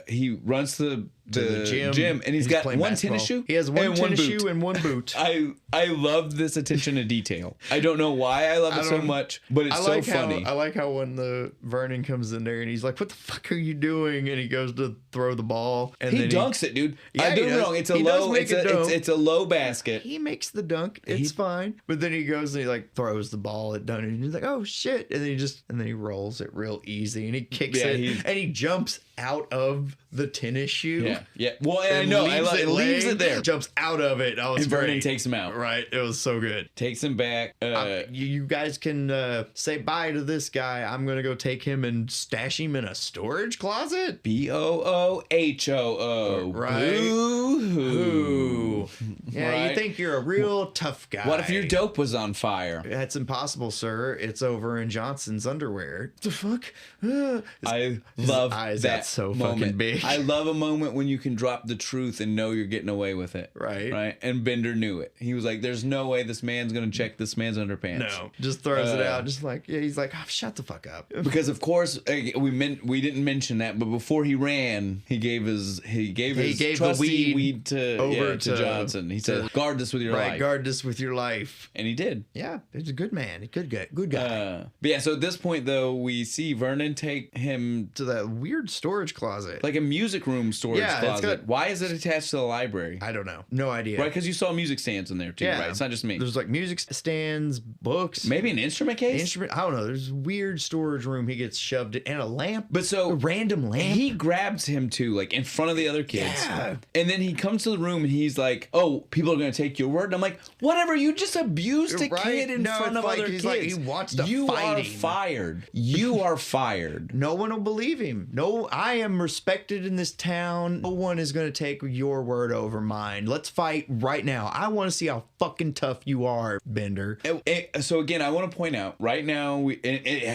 he runs to the gym and he's got playing one basketball. tennis shoe. He has one and tennis boot. shoe and one boot. I love this attention to detail. I don't know why I love it so much, but it's so funny. I like how when the Vernon comes in there and he's like, "What the fuck are you doing?" And he goes to throw the ball and He then dunks it, dude. Yeah, I he don't does. know. It's a He does low. make It's a dunk. it's a low basket. he makes the dunk. It's fine. But then he goes and he like throws the ball at Dunn and he's like, "Oh shit!" And then he rolls it real easy and he kicks Yeah, it and he jumps out of the tennis shoe. Yeah, yeah. Well, I And know. leaves Leaves laying, it there. Jumps out of it. Oh, it's And Vernon great. takes him out. Right. It was so good. Takes him back. You guys can say bye to this guy. I'm gonna go take him and stash him in a storage closet. BOOHOO. Right. Boo-hoo. Yeah, Right. you think you're a real tough guy. What if your dope was on fire? That's impossible, sir. It's over in Johnson's underwear. The fuck? I His love eyes that got so moment. fucking big. I love a moment when you can drop the truth and know you're getting away with it. Right. Right. And Bender knew it. He was like, "There's no way this man's gonna check this man's underpants." No, just throws it out. Just like, yeah, he's like, oh, shut the fuck up. Because of course we didn't mention that, but before he ran, he gave his gave trusty the weed to over to Johnson. He said, "Guard this with your Right, life." guard this with your life. And he did. Yeah, he's a good man. A good guy. Good guy. But yeah, so at this point though, we see Vernon take him To that weird storage closet. like a music room storage Yeah, it's closet. got- Why is it attached to the library? I don't know. No idea. Right, because you saw music stands in there too, Yeah. right? It's not just me. There's like music stands, books, Maybe an instrument case. instrument. I don't know. There's a weird storage room. He gets shoved in, and a lamp. But so a random lamp. he grabs him too, like in front of the other kids. Yeah. And then he comes to the room and he's like, "Oh, people are gonna take your word." And I'm like, "Whatever, you just abused a Right? kid in No, front it's of like other he's kids. like, he wants to You fight are him. fired. You are fired." No one will believe him. No, I am respected in this town. No one is going to take your word over mine. Let's fight right now. I want to see how fucking tough you are, Bender. So again, I want to point out right now,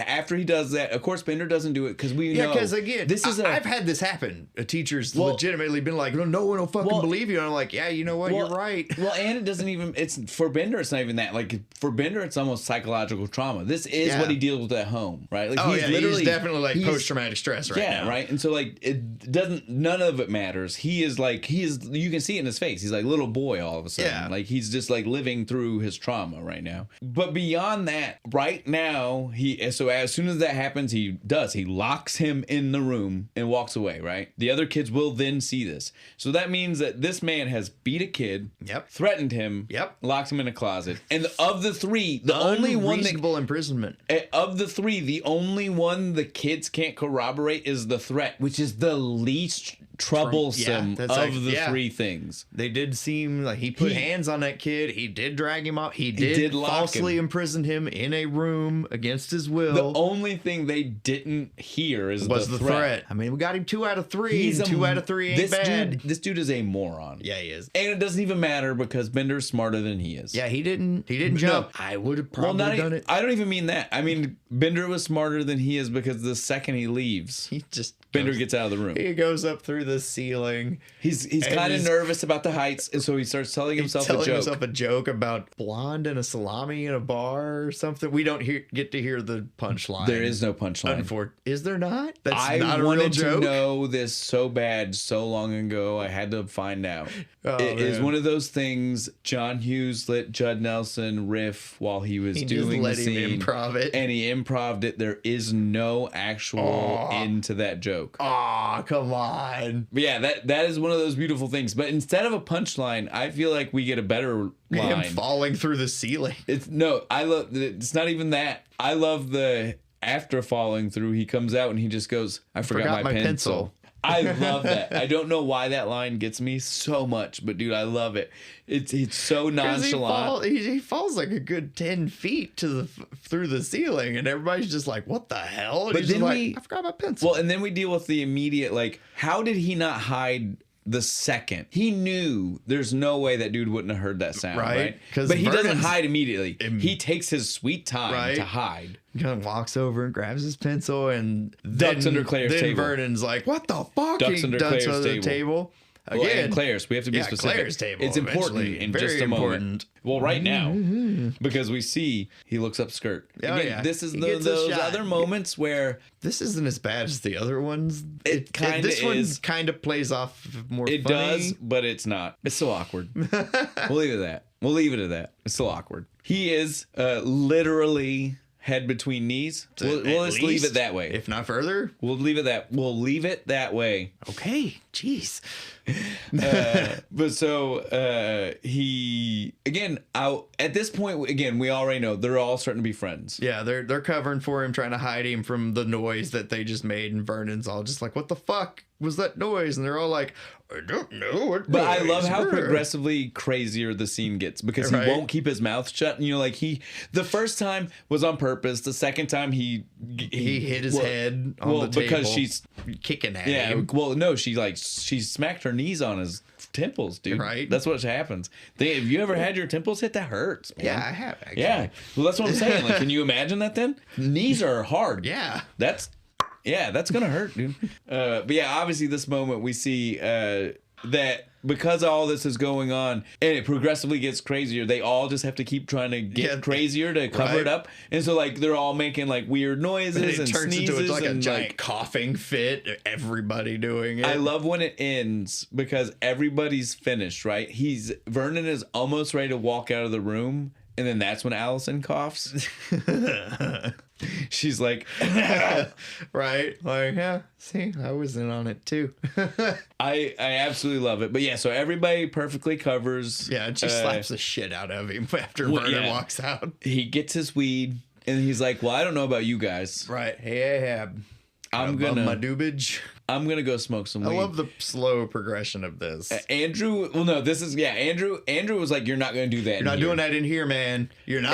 after he does that, of course, Bender doesn't do it because we Yeah, know because again, this is I've had this happen. A teacher's Well- legitimately been like, no one will fucking Well- believe you. And I'm like, yeah, you know what? You're right. Well, and it doesn't even. It's for Bender. It's not even that. Like for Bender, it's almost psychological trauma. This is Yeah. what he deals with at home, right? Like Oh, yeah, he's definitely like he's- post-traumatic stress right yeah, now. right. And so like it doesn't. None of it matters. He is. You can see it in his face. He's like little boy all of a sudden. Yeah. Like he's just like living through his trauma right now. But beyond that, right now so as soon as that happens, he locks him in the room and walks away. Right. The other kids will then see this. So that means that this man has beat a kid. Yep. Threatened him. Yep. Locked him in a closet. And of the three, the only one that Unreasonable imprisonment. of the three, the only one the kids can't corroborate is the threat, which is the least troublesome that's of like- the yeah. three things. They did seem like he put hands on that kid. He did drag him up. He did lock falsely him. imprison him in a room against his will. The only thing they didn't hear was the threat. I mean, we got him 2 out of 3. And 2 out of 3 ain't bad. This dude is a moron. Yeah, he is. And it doesn't even matter because Bender's smarter than he is. Yeah, he didn't jump. I would have probably done it. I don't even mean that. I mean, Bender was smarter than he is because the second he leaves, He just Bender gets out of the room. He goes up through the ceiling. He's kind of nervous about the heights, and so he starts telling himself a joke about blonde and a salami in a bar or something. We don't get to hear the punchline. There is no punchline. Is there not? That's I not a real wanted joke. to know this so bad so long ago. I had to find out. It is one of those things. John Hughes let Judd Nelson riff while he was doing the scene. Him improv it. And he improv'd it. There is no actual end to that joke. Aw, come on. But yeah, that is one of those beautiful things. But instead of a punchline, I feel like we get a better line. Him falling through the ceiling. It's not even that. I love the after falling through, he comes out and he just goes, I forgot my pencil. I love that. I don't know why that line gets me so much, but dude, I love it. It's so nonchalant. He falls like a good 10 feet through the ceiling, and everybody's just like, "What the hell?" And but then I forgot my pencil. Well, and then we deal with the immediate, like, how did he not hide the second? He knew there's no way that dude wouldn't have heard that sound, right? But he doesn't hide immediately. He takes his sweet time to hide. He kind of walks over and grabs his pencil and ducks under Claire's table. Then Vernon's like, "What the fuck?" Ducks under Claire's table. Again, well, and Claire's. We have to be specific. Claire's table. It's important in just a moment. Well, right now, because we see he looks up skirt. Again, this is those other moments where this isn't as bad as the other ones. It kind of is. This one kind of plays off more. It does, but it's not. It's still awkward. We'll leave it at that. We'll leave it at that. It's still awkward. He is literally head between knees. We'll just leave it that way. If not further, we'll leave it that way. Okay. Jeez. But so he again out at this point. Again, we already know they're all starting to be friends. Yeah, they're covering for him, trying to hide him from the noise that they just made, and Vernon's all just like, "What the fuck was that noise?" And they're all like, "I don't know what." But I love how progressively crazier the scene gets because he won't keep his mouth shut. And like the first time was on purpose. The second time he hit his head on the table because she's kicking at him. Well, no, she smacked her knees on his temples, dude. Right. That's what happens. Have you ever had your temples hit? That hurts, man. Yeah, I have, actually. Yeah. Well, that's what I'm saying. Like, can you imagine that then? Knees are hard. Yeah. That's going to hurt, dude. But yeah, obviously this moment we see that because all this is going on and it progressively gets crazier, they all just have to keep trying to get crazier to cover it up. And so like they're all making like weird noises and turns sneezes into like a giant like, coughing fit. Everybody doing it. I love when it ends because everybody's finished, right? Vernon is almost ready to walk out of the room. And then that's when Allison coughs. She's like, right? Like, yeah, see, I was in on it too. I absolutely love it. But yeah, so everybody perfectly covers. Yeah, and she slaps the shit out of him after Vernon walks out. He gets his weed and he's like, well, I don't know about you guys. Right. Hey, Ahab. I'm gonna my doobage. I'm gonna go smoke some weed. I love the slow progression of this. Andrew, well, no, this is Andrew was like, "You're not gonna do that. You're not doing that in here, man. You're not."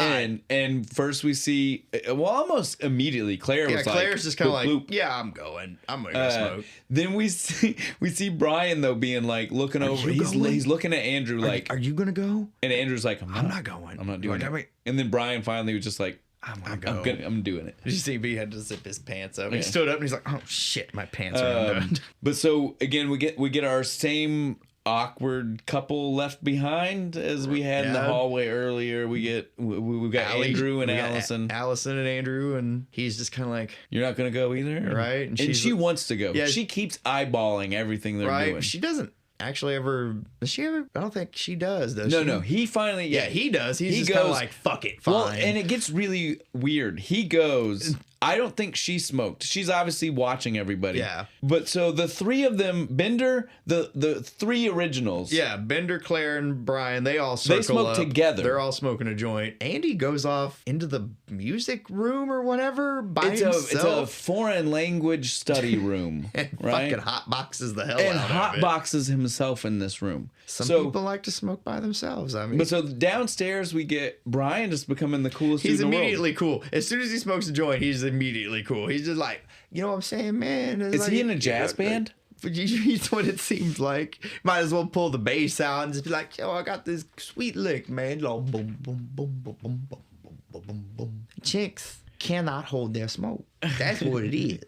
And first we see, well, almost immediately, Claire's just kind of like, "Yeah, I'm going. I'm gonna go smoke." Then we see Brian though being like looking over. He's looking at Andrew like, "Are you gonna go?" And Andrew's like, "I'm not going. I'm not doing it." And then Brian finally was just like, I'm doing it. Did you see he had to zip his pants up? He stood up and he's like, "Oh shit, my pants are undone." But so again, we get our same awkward couple left behind as we had in the hallway earlier. We got Andrew and Allison. Allison and Andrew, and he's just kind of like, "You're not gonna go either, right?" And she wants to go. Yeah, she keeps eyeballing everything they're doing. She doesn't actually ever. Does she ever? I don't think she does. No. He finally. Yeah, he does. He just goes like, "Fuck it, fine." Well, and it gets really weird. He goes. I don't think she smoked. She's obviously watching everybody. Yeah. But so the three of them, Bender, the three originals. Yeah, Bender, Claire, and Brian, they all smoke together. They're all smoking a joint. Andy goes off into the music room or whatever by himself. It's a foreign language study room. And right? fucking hotboxes the hell out of it. And hotboxes himself in this room. Some people like to smoke by themselves. I mean, but so downstairs we get Brian just becoming the coolest dude in the world. He's immediately cool. As soon as he smokes a joint, he's immediately cool. He's just like, you know what I'm saying, man? Is like, he in a jazz band? He's what it seems like. Might as well pull the bass out and just be like, "Yo, I got this sweet lick, man." Boom, boom, boom, boom, boom, boom, boom, boom, boom. Chicks cannot hold their smoke. That's what it is.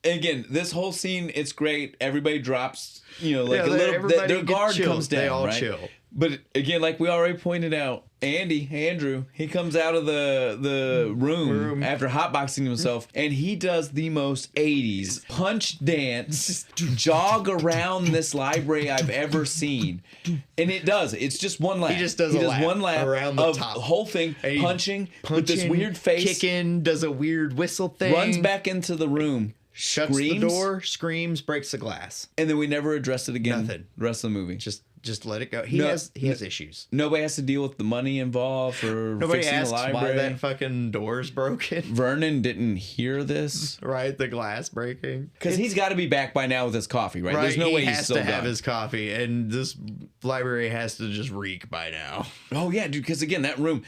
again, this whole scene, it's great. Everybody drops, like everybody their guard chilled. comes down. They all right? chill. But again, like we already pointed out, Andrew, he comes out of the room after hotboxing himself, and he does the most 80s punch dance, jog around this library I've ever seen. And it does. It's just one lap. He just does one lap around the of top. whole thing, punching with this weird face. Kicking, does a weird whistle thing. Runs back into the room. Shuts screams, the door, screams, breaks the glass. And then we never address it again. Nothing. The rest of the movie. Just let it go. He has issues. Nobody has to deal with the money involved or Nobody fixing asks the library. why that fucking door's broken. Vernon didn't hear this. Right, the glass breaking. Because he's got to be back by now with his coffee, right? Right, There's no way he he's has still to have done. his coffee, and this library has to just reek by now. Oh yeah, dude. Because again, that room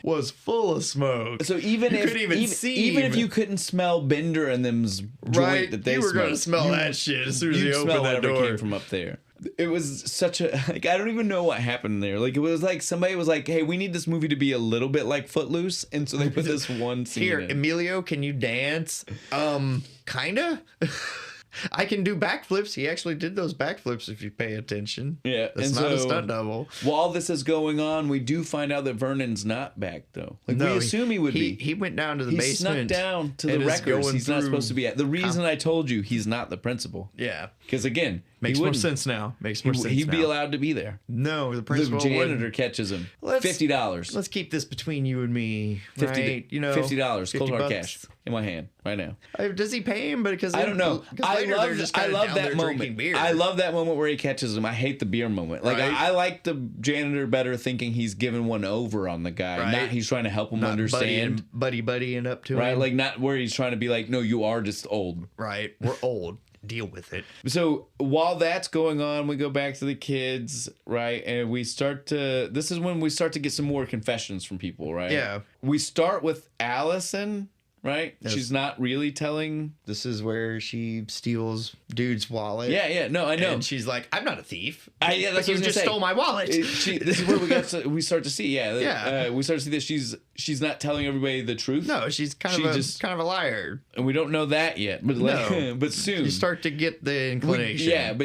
Was full of smoke. So even you if couldn't even see even if him. you couldn't smell Bender and them's joint Right, that they you were smoked, gonna smell that shit as soon as you'd you smell opened that whatever door. came from up there. It was such a like I don't even know what happened there. Like it was like somebody was like, "Hey, we need this movie to be a little bit like Footloose," and so they put this one scene Here, in. Emilio, can you dance? Kinda. I can do backflips. He actually did those backflips if you pay attention. Yeah, That's and not a so- stunt double. While this is going on, we do find out that Vernon's not back though. Like we assume he would be. He went down to the He basement. snuck down to and the is records going he's not through- supposed to be at. The reason I told you he's not the principal. Yeah. Because again, Makes he more wouldn't. sense now. Makes more sense He'd be now. allowed to be there. No, the The principal janitor wouldn't. catches him. Let's- $50. Let's keep this between you and me. Right? You know, $50. Cold hard $50. cash in my hand right now. Does he pay him? Because I don't know. I love that moment. Beer. I love that moment where he catches him. I hate the beer moment. Like Right. I like the janitor better, thinking he's giving one over on the guy, Right. not he's trying to help him understand. buddying up to Right, him. like not where he's trying to be like, no, you are just old. Right, we're old. Deal with it. So while that's going on, we go back to the kids, right? And we start to, this is when we start to get some more confessions from people, right? Yeah. We start with Allison, right? Yes. She's not really telling. This is where she steals dude's wallet. Yeah, no, I know. And she's like, "I'm not a thief. That's but what I you was gonna just say. stole my wallet." This is where we start to see, Yeah. we start to see that she's not telling everybody the truth. No, she's kind of a liar. And we don't know that yet, but No. but soon You start to get the inclination.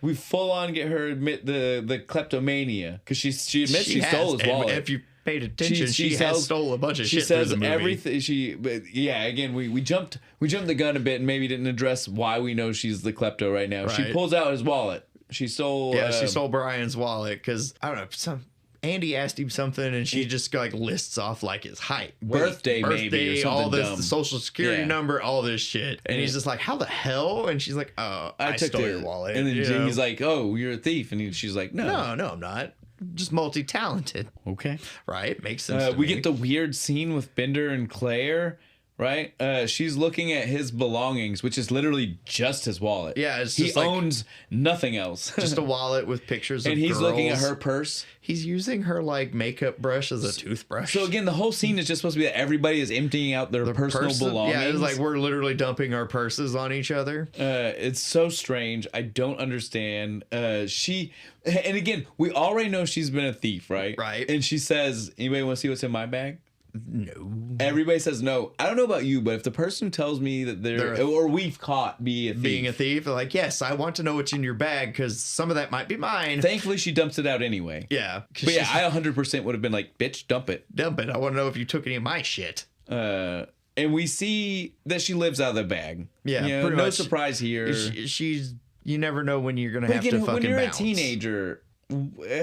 we full on get her admit the kleptomania because she admits she stole his and wallet. If you paid attention, she has tells- stole a bunch of she shit says through the movie. everything. Again, we jumped the gun a bit and maybe didn't address why we know she's the klepto right now. She Right. pulls out his wallet. She stole. She stole Brian's wallet because I don't know. Andy asked him something, and she just like lists off like his height, Birthday, maybe, or something all this, dumb. the social security Yeah. number, all this shit, and he's just like, "How the hell?" And she's like, "Oh, I took stole it." your wallet." And then you know? he's like, "Oh, you're a thief," and she's like, "No, "No, I'm not. Just multi-talented." okay." Right? Makes sense. to We me. get the weird scene with Bender and Claire, right? She's looking at his belongings, which is literally just his wallet. Yeah, it's he just like- owns nothing else. just a wallet with pictures of and he's looking at girls. her purse. He's using her like makeup brush as a toothbrush. So again, the whole scene is just supposed to be that everybody is emptying out their personal belongings. Yeah, it's like we're literally dumping our purses on each other. It's so strange. I don't understand. And again, we already know she's been a thief, right? Right. And she says, "Anybody want to see what's in my bag?" No. Everybody says no. I don't know about you, but if the person tells me that or we've caught being A thief, they're like, yes, I want to know what's in your bag because some of that might be mine. Thankfully, she dumps it out anyway. Yeah. But yeah, I 100% would have been like, bitch, dump it. Dump it. I want to know if you took any of my shit. And we see that she lives out of the bag. Yeah, You know, pretty no much. surprise here. She's, you never know when you're going to But have again, to fucking when you're bounce. a teenager,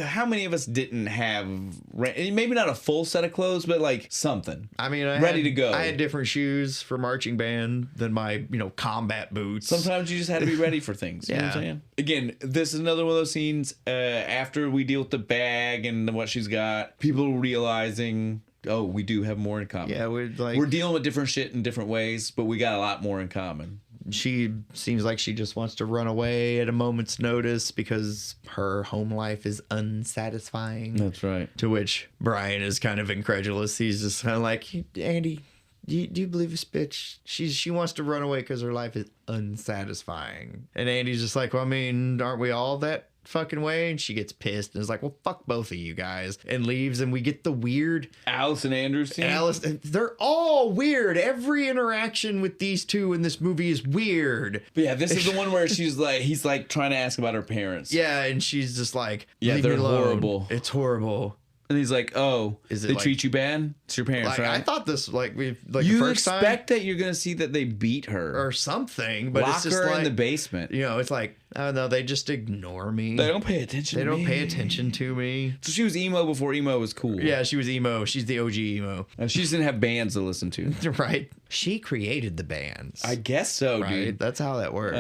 how many of us didn't have, maybe not a full set of clothes, but like something? I mean, ready to go. I had different shoes for marching band than my, combat boots. Sometimes you just had to be ready for things. You know what I'm Yeah. saying? Again, this is another one of those scenes after we deal with the bag and what she's got, people realizing, oh, we do have more in common. Yeah, We're dealing with different shit in different ways, but we got a lot more in common. she seems like she just wants to run away at a moment's notice because her home life is unsatisfying. That's right. To which Brian is kind of incredulous. He's just kind of like, Andy, do you believe this bitch? She wants to run away because her life is unsatisfying. And Andy's just like, well, I mean, aren't we all that fucking way, and she gets pissed and is like, well, fuck both of you guys, and leaves. And we get the weird Allison Anderson. They're all weird. Every interaction with these two in this movie is weird. But yeah, this is the one where he's like trying to ask about her parents. Yeah, and she's just like, yeah, leave they're me alone. horrible. It's horrible. And he's like, "Oh, Is it they like- treat you bad? It's your parents, Like, right?" I thought this, like, we you the first expect time that you're gonna see that they beat her or something, but lock it's just her like, in the basement. you know, it's like, oh no, they just ignore me. They don't pay attention. They to don't me. pay attention to me. So she was emo before emo was cool. Yeah, she was emo. She's the OG emo. She just didn't have bands to listen to. Right. She created the bands. I guess so, right. dude. That's how that works.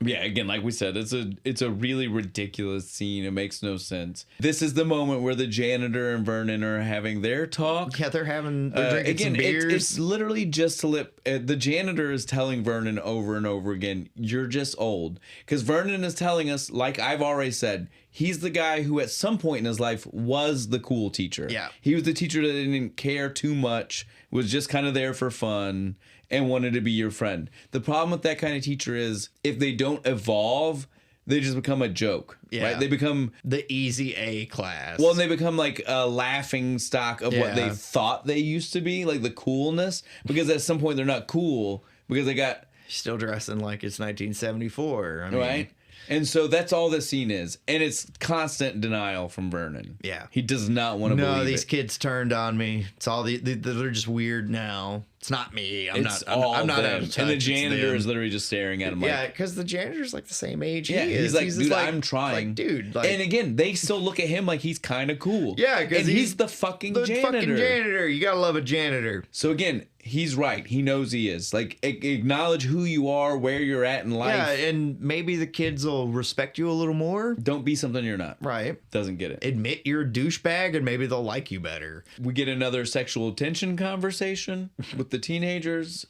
Yeah, again, like we said, it's a really ridiculous scene. It makes no sense. This is the moment where the janitor and Vernon are having their talk. Yeah, they're drinking some beers. It's literally just to lip. The janitor is telling Vernon over and over again, "You're just old." Because Vernon is telling us, like I've already said, he's the guy who at some point in his life was the cool teacher. Yeah. He was the teacher that didn't care too much, was just kind of there for fun, and wanted to be your friend. The problem with that kind of teacher is if they don't evolve, they just become a joke. Yeah. Right? They become the easy A class. well, and they become like a laughing stock of what Yeah. they thought they used to be, like the coolness. Because at some point they're not cool because they got still dressing like it's 1974. I mean, right. And so that's all this scene is, and it's constant denial from Vernon. Yeah. He does not want to believe No, these it. kids turned on me. It's all they're just weird now. It's not me. I'm It's not. all I'm not them. out of touch. And the It's janitor them. is literally just staring at him Yeah, like, because the janitor's like the same age yeah, he is. he's like, just dude, I'm trying. Like, dude, like, and again, they still look at him like he's kind of cool. yeah, because and he's the fucking janitor. fucking janitor. You gotta love a janitor. So again, he's right. He knows he is. Like, acknowledge who you are, where you're at in life. Yeah, and maybe the kids will respect you a little more. Don't be something you're not. Right. Doesn't get it. Admit you're a douchebag, and maybe they'll like you better. We get another sexual tension conversation with the teenagers,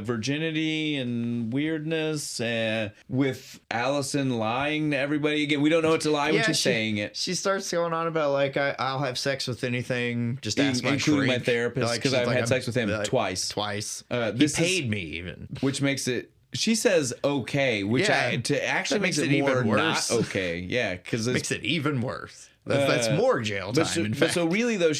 virginity and weirdness, with Allison lying to everybody. Again, we don't know what to lie when she's saying it. She starts going on about like I'll have sex with anything. Just ask my including my shrink. therapist, because she's I've had sex with him twice. Twice. This he paid me even. Which makes it. She says okay, which Yeah, actually that makes makes it it more even not worse. okay. Yeah, because Makes it even worse. That's more jail time. In fact, so really though,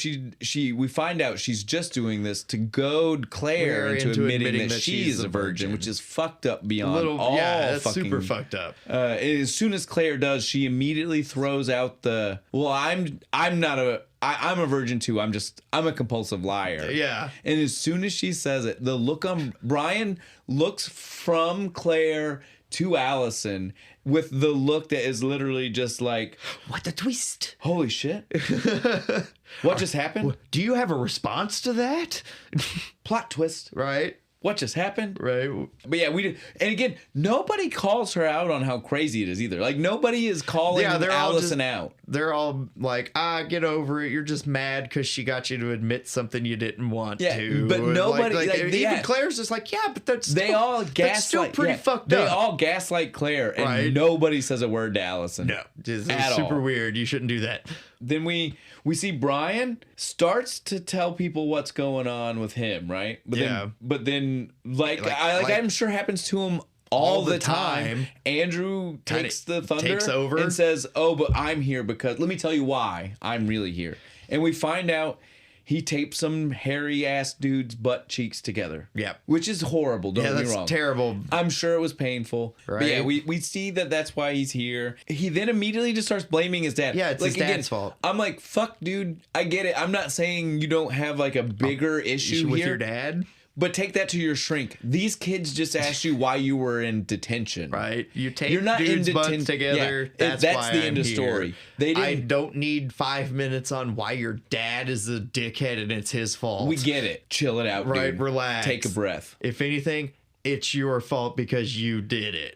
we find out she's just doing this to goad Claire into admitting that she's a virgin, which is fucked up beyond all that's fucking. super fucked up. As soon as Claire does, she immediately throws out the well. I'm not a. I'm a virgin too. I'm a compulsive liar. Yeah. And as soon as she says it, the look on Brian looks from Claire to Allison with the look that is literally just like, What a twist! holy shit. What just happened? Do you have a response to that? Plot twist. Right. What just happened? Right. But yeah, we did. And again, nobody calls her out on how crazy it is either. Like, nobody is calling Allison out. They're all like, get over it. You're just mad because she got you to admit something you didn't want to. But nobody, even Claire's just like, but that's they all gaslight. that's still pretty fucked up. They all gaslight Claire, and nobody says a word to Allison. No, this at is super all. weird. You shouldn't do that. Then we see Brian starts to tell people what's going on with him, right? But then I'm sure happens to him all the time. Andrew takes the thunder, takes over, and says, "Oh, but I'm here because let me tell you why I'm really here." And we find out he taped some hairy ass dude's butt cheeks together. Yeah, which is horrible. Don't get me wrong. That's terrible. I'm sure it was painful. Right. But yeah, we see that's why he's here. He then immediately just starts blaming his dad. Yeah, it's his dad's fault. I'm like, fuck, dude. I get it. I'm not saying you don't have like a bigger issue with here, your dad. but take that to your shrink. These kids just asked you why you were in detention. Right. You take You're not dudes' in butts detention together. Yeah, that's that's why the I'm end of here. story. I don't need 5 minutes on why your dad is a dickhead and it's his fault. We get it. Chill it out, Right, dude. relax. Take a breath. If anything, it's your fault because you did it.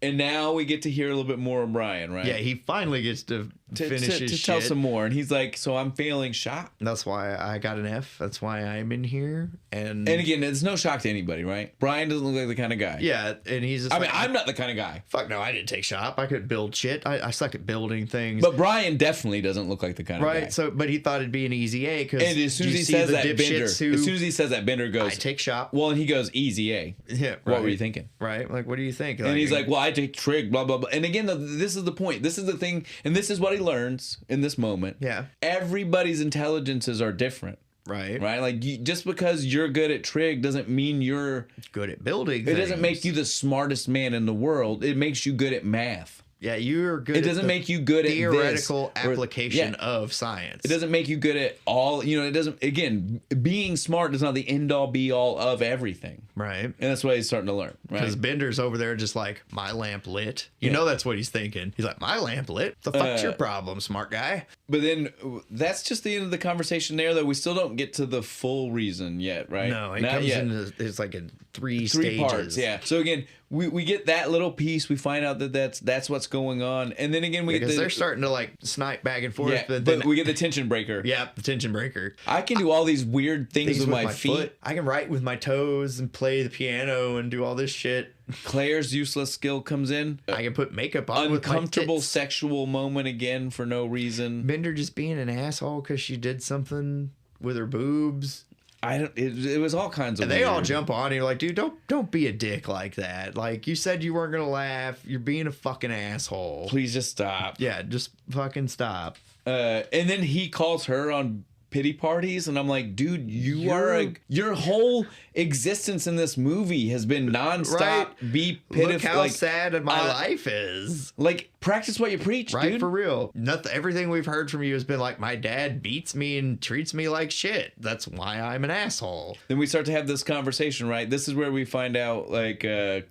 And now we get to hear a little bit more of Brian, right? Yeah, he finally gets to finish his shit. Tell some more. And he's like, so I'm failing shop. That's why I got an F. That's why I'm in here. And again, it's no shock to anybody, right? Brian doesn't look like the kind of guy. yeah, and he's just I'm not the kind of guy. fuck no, I didn't take shop. I could build shit. I suck at building things. But Brian definitely doesn't look like the kind of guy. Right, so but he thought it'd be an easy A because And as soon as he says that, Bender goes, I take shop. well, and he goes, easy A. Yeah, What were you thinking? Right, like what do you think? And he's like, well, I take trig, blah, blah, blah. And again, this is the point. This is the thing. And this is what he learns in this moment. Yeah. Everybody's intelligences are different. Right. Right? Like, just because you're good at trig doesn't mean you're good at building It things. doesn't make you the smartest man in the world. It makes you good at math. Yeah, you're good. It doesn't make you good at theoretical this, application of science. It doesn't make you good at all. It doesn't. Again, being smart is not the end all be all of everything. Right. And that's what he's starting to learn. Right. Because Bender's over there just like, my lamp lit. You know that's what he's thinking. He's like, my lamp lit. The fuck's your problem, smart guy? But then that's just the end of the conversation there, though. We still don't get to the full reason yet, right? No, it comes into it's like in three stages. Parts, yeah. So again, we get that little piece. We find out that that's what's going on, and then again we get they're starting to like snipe back and forth. Yeah, but we get the tension breaker. Yeah, the tension breaker. I can do all these weird things with my feet. Foot. I can write with my toes and play the piano and do all this shit. Claire's useless skill comes in. I can put makeup on. Uncomfortable with my tits. Sexual moment again for no reason. Bender just being an asshole because she did something with her boobs. It was all kinds of. And they all jump on. And you're like, dude, don't be a dick like that. Like, you said you weren't gonna laugh. You're being a fucking asshole. Please just stop. Yeah, just fucking stop. And then he calls her on pity parties, and I'm like, dude, your whole existence in this movie has been nonstop. Right. Be pitiful. Look how sad my life is. Like, practice what you preach, right, dude. For real. Everything we've heard from you has been like, my dad beats me and treats me like shit. That's why I'm an asshole. Then we start to have this conversation, right? This is where we find out, like,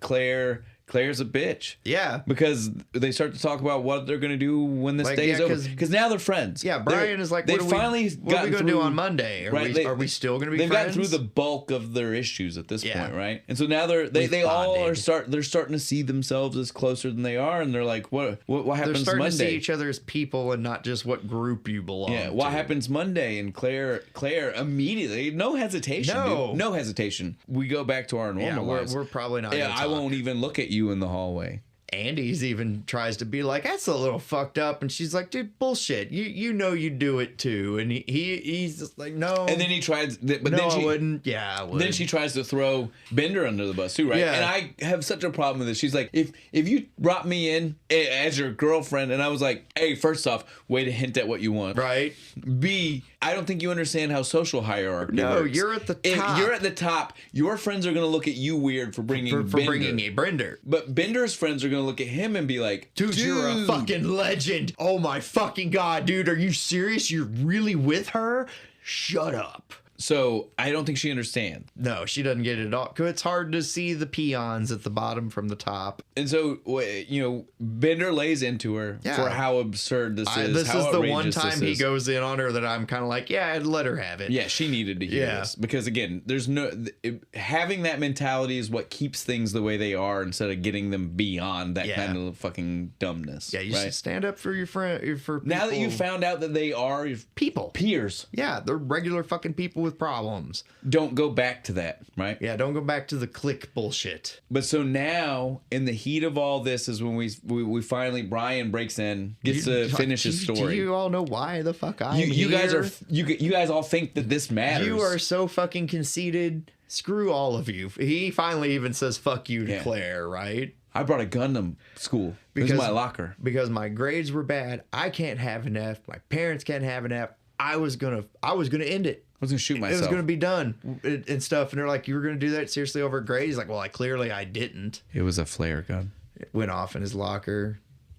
Claire's a bitch. Yeah. Because they start to talk about what they're going to do when this day is over. Because now they're friends. Yeah, Brian is like, what are we going to do on Monday? Are we still going to be friends? They've gotten through the bulk of their issues at this point, right? And so now they all are starting to see themselves as closer than they are, and they're like, what happens Monday? They're starting to see each other as people and not just what group you belong to. Yeah, what happens Monday? And Claire immediately, no hesitation. Dude. No hesitation. We go back to our normal lives. We're probably not. Yeah, I won't even look at you in the hallway. Andy's even tries to be like, that's a little fucked up, and she's like, dude, bullshit. You know you do it too, and he's just like, no. And then he tries, I wouldn't. Yeah, I would. Then she tries to throw Bender under the bus too, right? Yeah. And I have such a problem with this. She's like, if you brought me in as your girlfriend, and I was like, hey, first off, way to hint at what you want, right? B, I don't think you understand how social hierarchy works. You're at the top. If you're at the top, your friends are going to look at you weird for bringing a Bender. But Bender's friends are going to look at him and be like, dude, you're a fucking legend. Oh my fucking God, dude. Are you serious? You're really with her? Shut up. So I don't think she understands. No, she doesn't get it at all. Because it's hard to see the peons at the bottom from the top. And so, Bender lays into her for how absurd this is. This is the one time he goes in on her that I'm kind of like, yeah, I'd let her have it. Yeah, she needed to hear this. Because again, having that mentality is what keeps things the way they are instead of getting them beyond that kind of fucking dumbness. Yeah, you should stand up for your friend. Now that you found out that they are people, peers. Yeah, they're regular fucking people with problems. Don't go back to that, right? Yeah, don't go back to the clique bullshit. But so now, in the heat of all this, is when we finally, Brian breaks in, gets to finish his story. Do you all know why the fuck I'm you here? You guys all think that this matters. You are so fucking conceited. Screw all of you. He finally even says fuck you to Claire, right? I brought a gun to school. This is my locker. Because my grades were bad. I can't have an F. My parents can't have an F. I was gonna end it. I was going to shoot myself. It was going to be done and stuff. And they're like, you were going to do that seriously over grades? He's like, well, I didn't. It was a flare gun. It went off in his locker.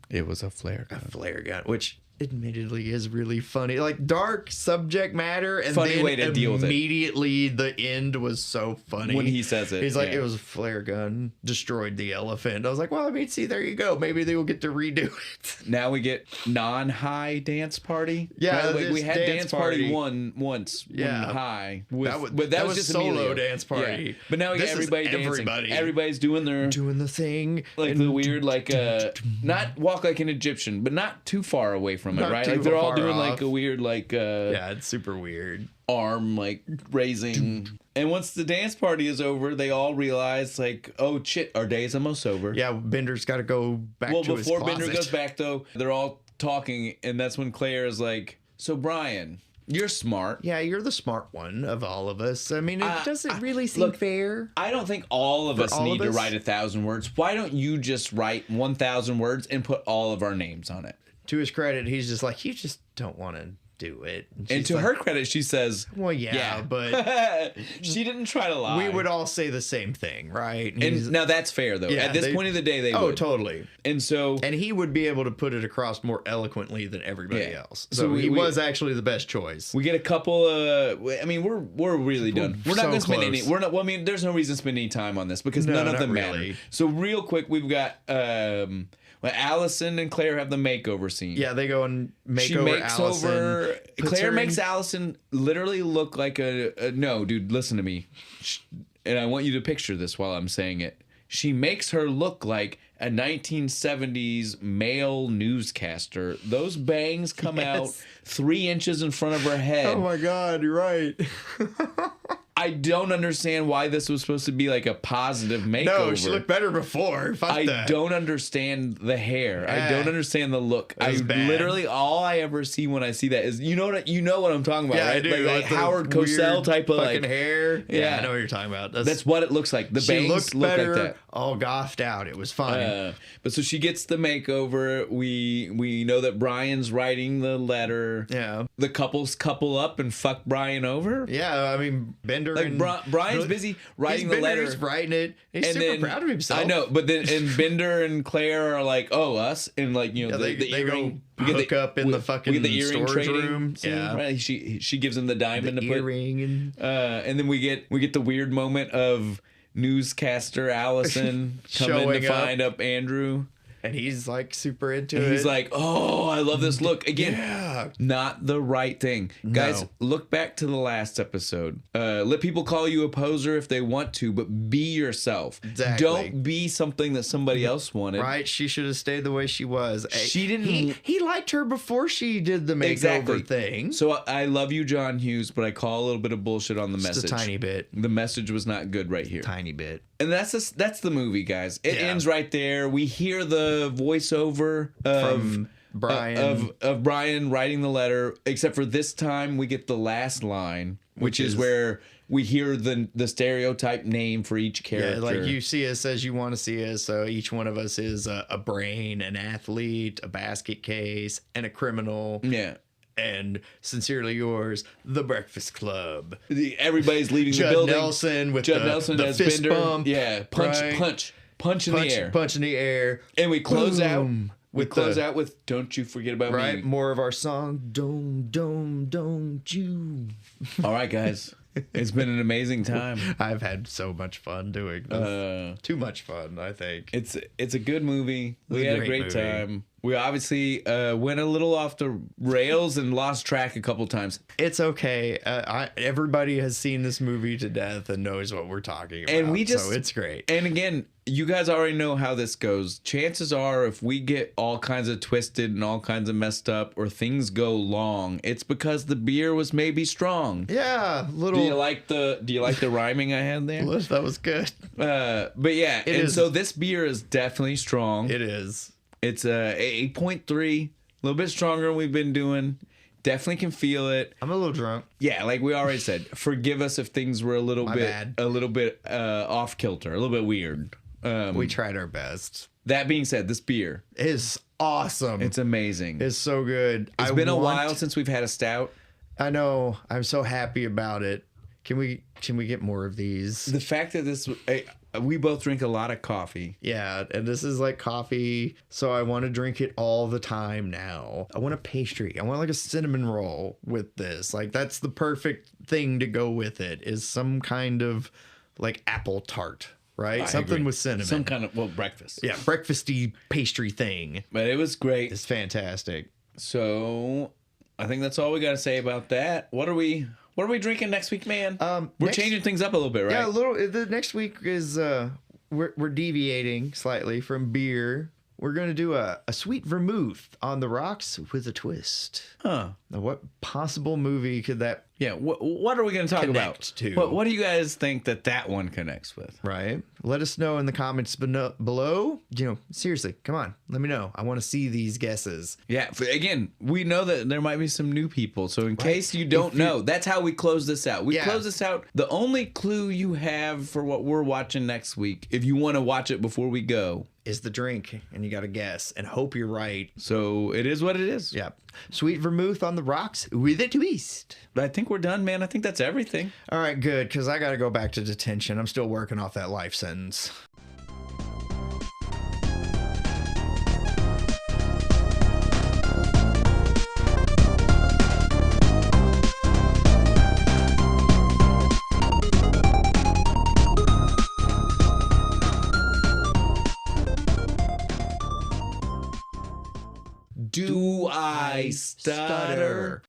It was a flare gun. A flare gun, which admittedly is really funny. Like, dark subject matter. And funny then way to deal with it. Immediately, the end was so funny. When he says it. He's like, it was a flare gun. Destroyed the elephant. I was like, well, I mean, see, there you go. Maybe they will get to redo it. Now we get non-high dance party. Yeah, right? We had dance party once. Yeah. High. But that was just solo Emilio. Dance party. Yeah. But now we got everybody dancing. Everybody's doing the thing. Like the weird, like, not walk like an Egyptian, but not too far away from it, right? Like they're all doing like a weird, like, yeah, it's super weird. Arm like raising. And once the dance party is over, they all realize, like, oh shit, our day is almost over. Yeah, Bender's got to go back to his closet. Before Bender goes back, though, they're all talking, and that's when Claire is like, so Brian, You're smart. Yeah, you're the smart one of all of us. I mean, it doesn't really seem look, fair. I don't think all of us need to write 1,000 words. Why don't you just write 1,000 words and put all of our names on it? To his credit, he's just like, you just don't want to do it. And to her credit, she says, well, yeah. But she didn't try to lie. We would all say the same thing, right? And now that's fair, though. Yeah, At this point of the day, they would. Oh, totally. And so... And he would be able to put it across more eloquently than everybody else. So he we was actually the best choice. We get a couple of... I mean, we're really done. We're not going to spend any... We're not... Well, I mean, there's no reason to spend any time on this because none of them matter. So real quick, we've got... Well, Allison and Claire have the makeover scene. Yeah, they go and she makes Allison. Over. Claire makes Allison literally look like a... No, dude, listen to me. And I want you to picture this while I'm saying it. She makes her look like a 1970s male newscaster. Those bangs come out 3 inches in front of her head. Oh my God, you're right. I don't understand why this was supposed to be like a positive makeover. No, she looked better before. Fuck that. Don't understand the hair. I don't understand the look. Literally all I ever see when I see that is you know what I'm talking about, right? I do. Like Howard Cosell type of fucking like hair. Yeah, I know what you're talking about. That's what it looks like. The bangs look like that. All gouged out. It was fun. But so she gets the makeover. We know that Brian's writing the letter. Yeah. The couples couple up and fuck Brian over. Yeah, I mean Bender. Like Brian's busy writing the letter. He's writing it. He's super proud of himself. I know, but then and Bender and Claire are like, "Oh, us," and like the earring. Go hook up in the fucking storage room. Yeah, right? She gives him the diamond to put earring, and then we get the weird moment of newscaster Allison coming to find up Andrew. And he's like super into it. He's like, oh, I love this look. Again, not the right thing. No. Guys, look back to the last episode. Let people call you a poser if they want to, but be yourself. Exactly. Don't be something that somebody else wanted. Right. She should have stayed the way she was. She didn't. He liked her before she did the makeover thing. So I love you, John Hughes, but I call a little bit of bullshit on the message. Just a tiny bit. The message was not good right here. Tiny bit. And that's the movie, guys. It ends right there. We hear the voiceover from Brian of Brian writing the letter. Except for this time, we get the last line, which is where we hear the stereotype name for each character. Yeah, like you see us as you want to see us. So each one of us is a brain, an athlete, a basket case, and a criminal. Yeah. And sincerely yours, The Breakfast Club. Everybody's leaving the building. Judd Nelson the has fist Bender. bump. Yeah, punch in the air. Punch in the air. And we close out with "Don't You Forget About Me." Right, more of our song. Don't you. All right, guys. It's been an amazing time. I've had so much fun doing this. Too much fun, I think. It's a good movie. We had a great time. We obviously went a little off the rails and lost track a couple times. It's okay. Everybody has seen this movie to death and knows what we're talking about. And so it's great. And again, you guys already know how this goes. Chances are, if we get all kinds of twisted and all kinds of messed up, or things go long, it's because the beer was maybe strong. Yeah, little. Do you like the rhyming I had there? That was good. But yeah, so this beer is definitely strong. It is. It's a 8.3, a little bit stronger than we've been doing. Definitely can feel it. I'm a little drunk. Yeah, like we already said. Forgive us if things were a little bit off kilter, a little bit weird. We tried our best. That being said, this beer is awesome. It's amazing. It's so good. It's been a while since we've had a stout. I know. I'm so happy about it. Can we get more of these? The fact that we both drink a lot of coffee. Yeah, and this is like coffee, so I want to drink it all the time now. I want a pastry. I want like a cinnamon roll with this. Like that's the perfect thing to go with it, is some kind of like apple tart, right? Something with cinnamon. Some kind of, breakfast. Yeah, breakfasty pastry thing. But it was great. It's fantastic. So I think that's all we got to say about that. What are we drinking next week, man? We're changing things up a little bit, right? Yeah, a little. The next week is we're deviating slightly from beer. we're going to do a sweet vermouth on the rocks with a twist. Huh. Now, what possible movie could that Yeah, what are we going to talk about? connect to? What do you guys think that one connects with? Right? Let us know in the comments below. You know, seriously, come on. Let me know. I want to see these guesses. Yeah, again, we know that there might be some new people. So in case you don't know, that's how we close this out. We close this out. The only clue you have for what we're watching next week, if you want to watch it before we go, is the drink, and you got to guess and hope you're right. So it is what it is. Yeah. Sweet vermouth on the rocks with a twist. I think we're done, man. I think that's everything. All right, good, because I got to go back to detention. I'm still working off that life sentence. Do I stutter?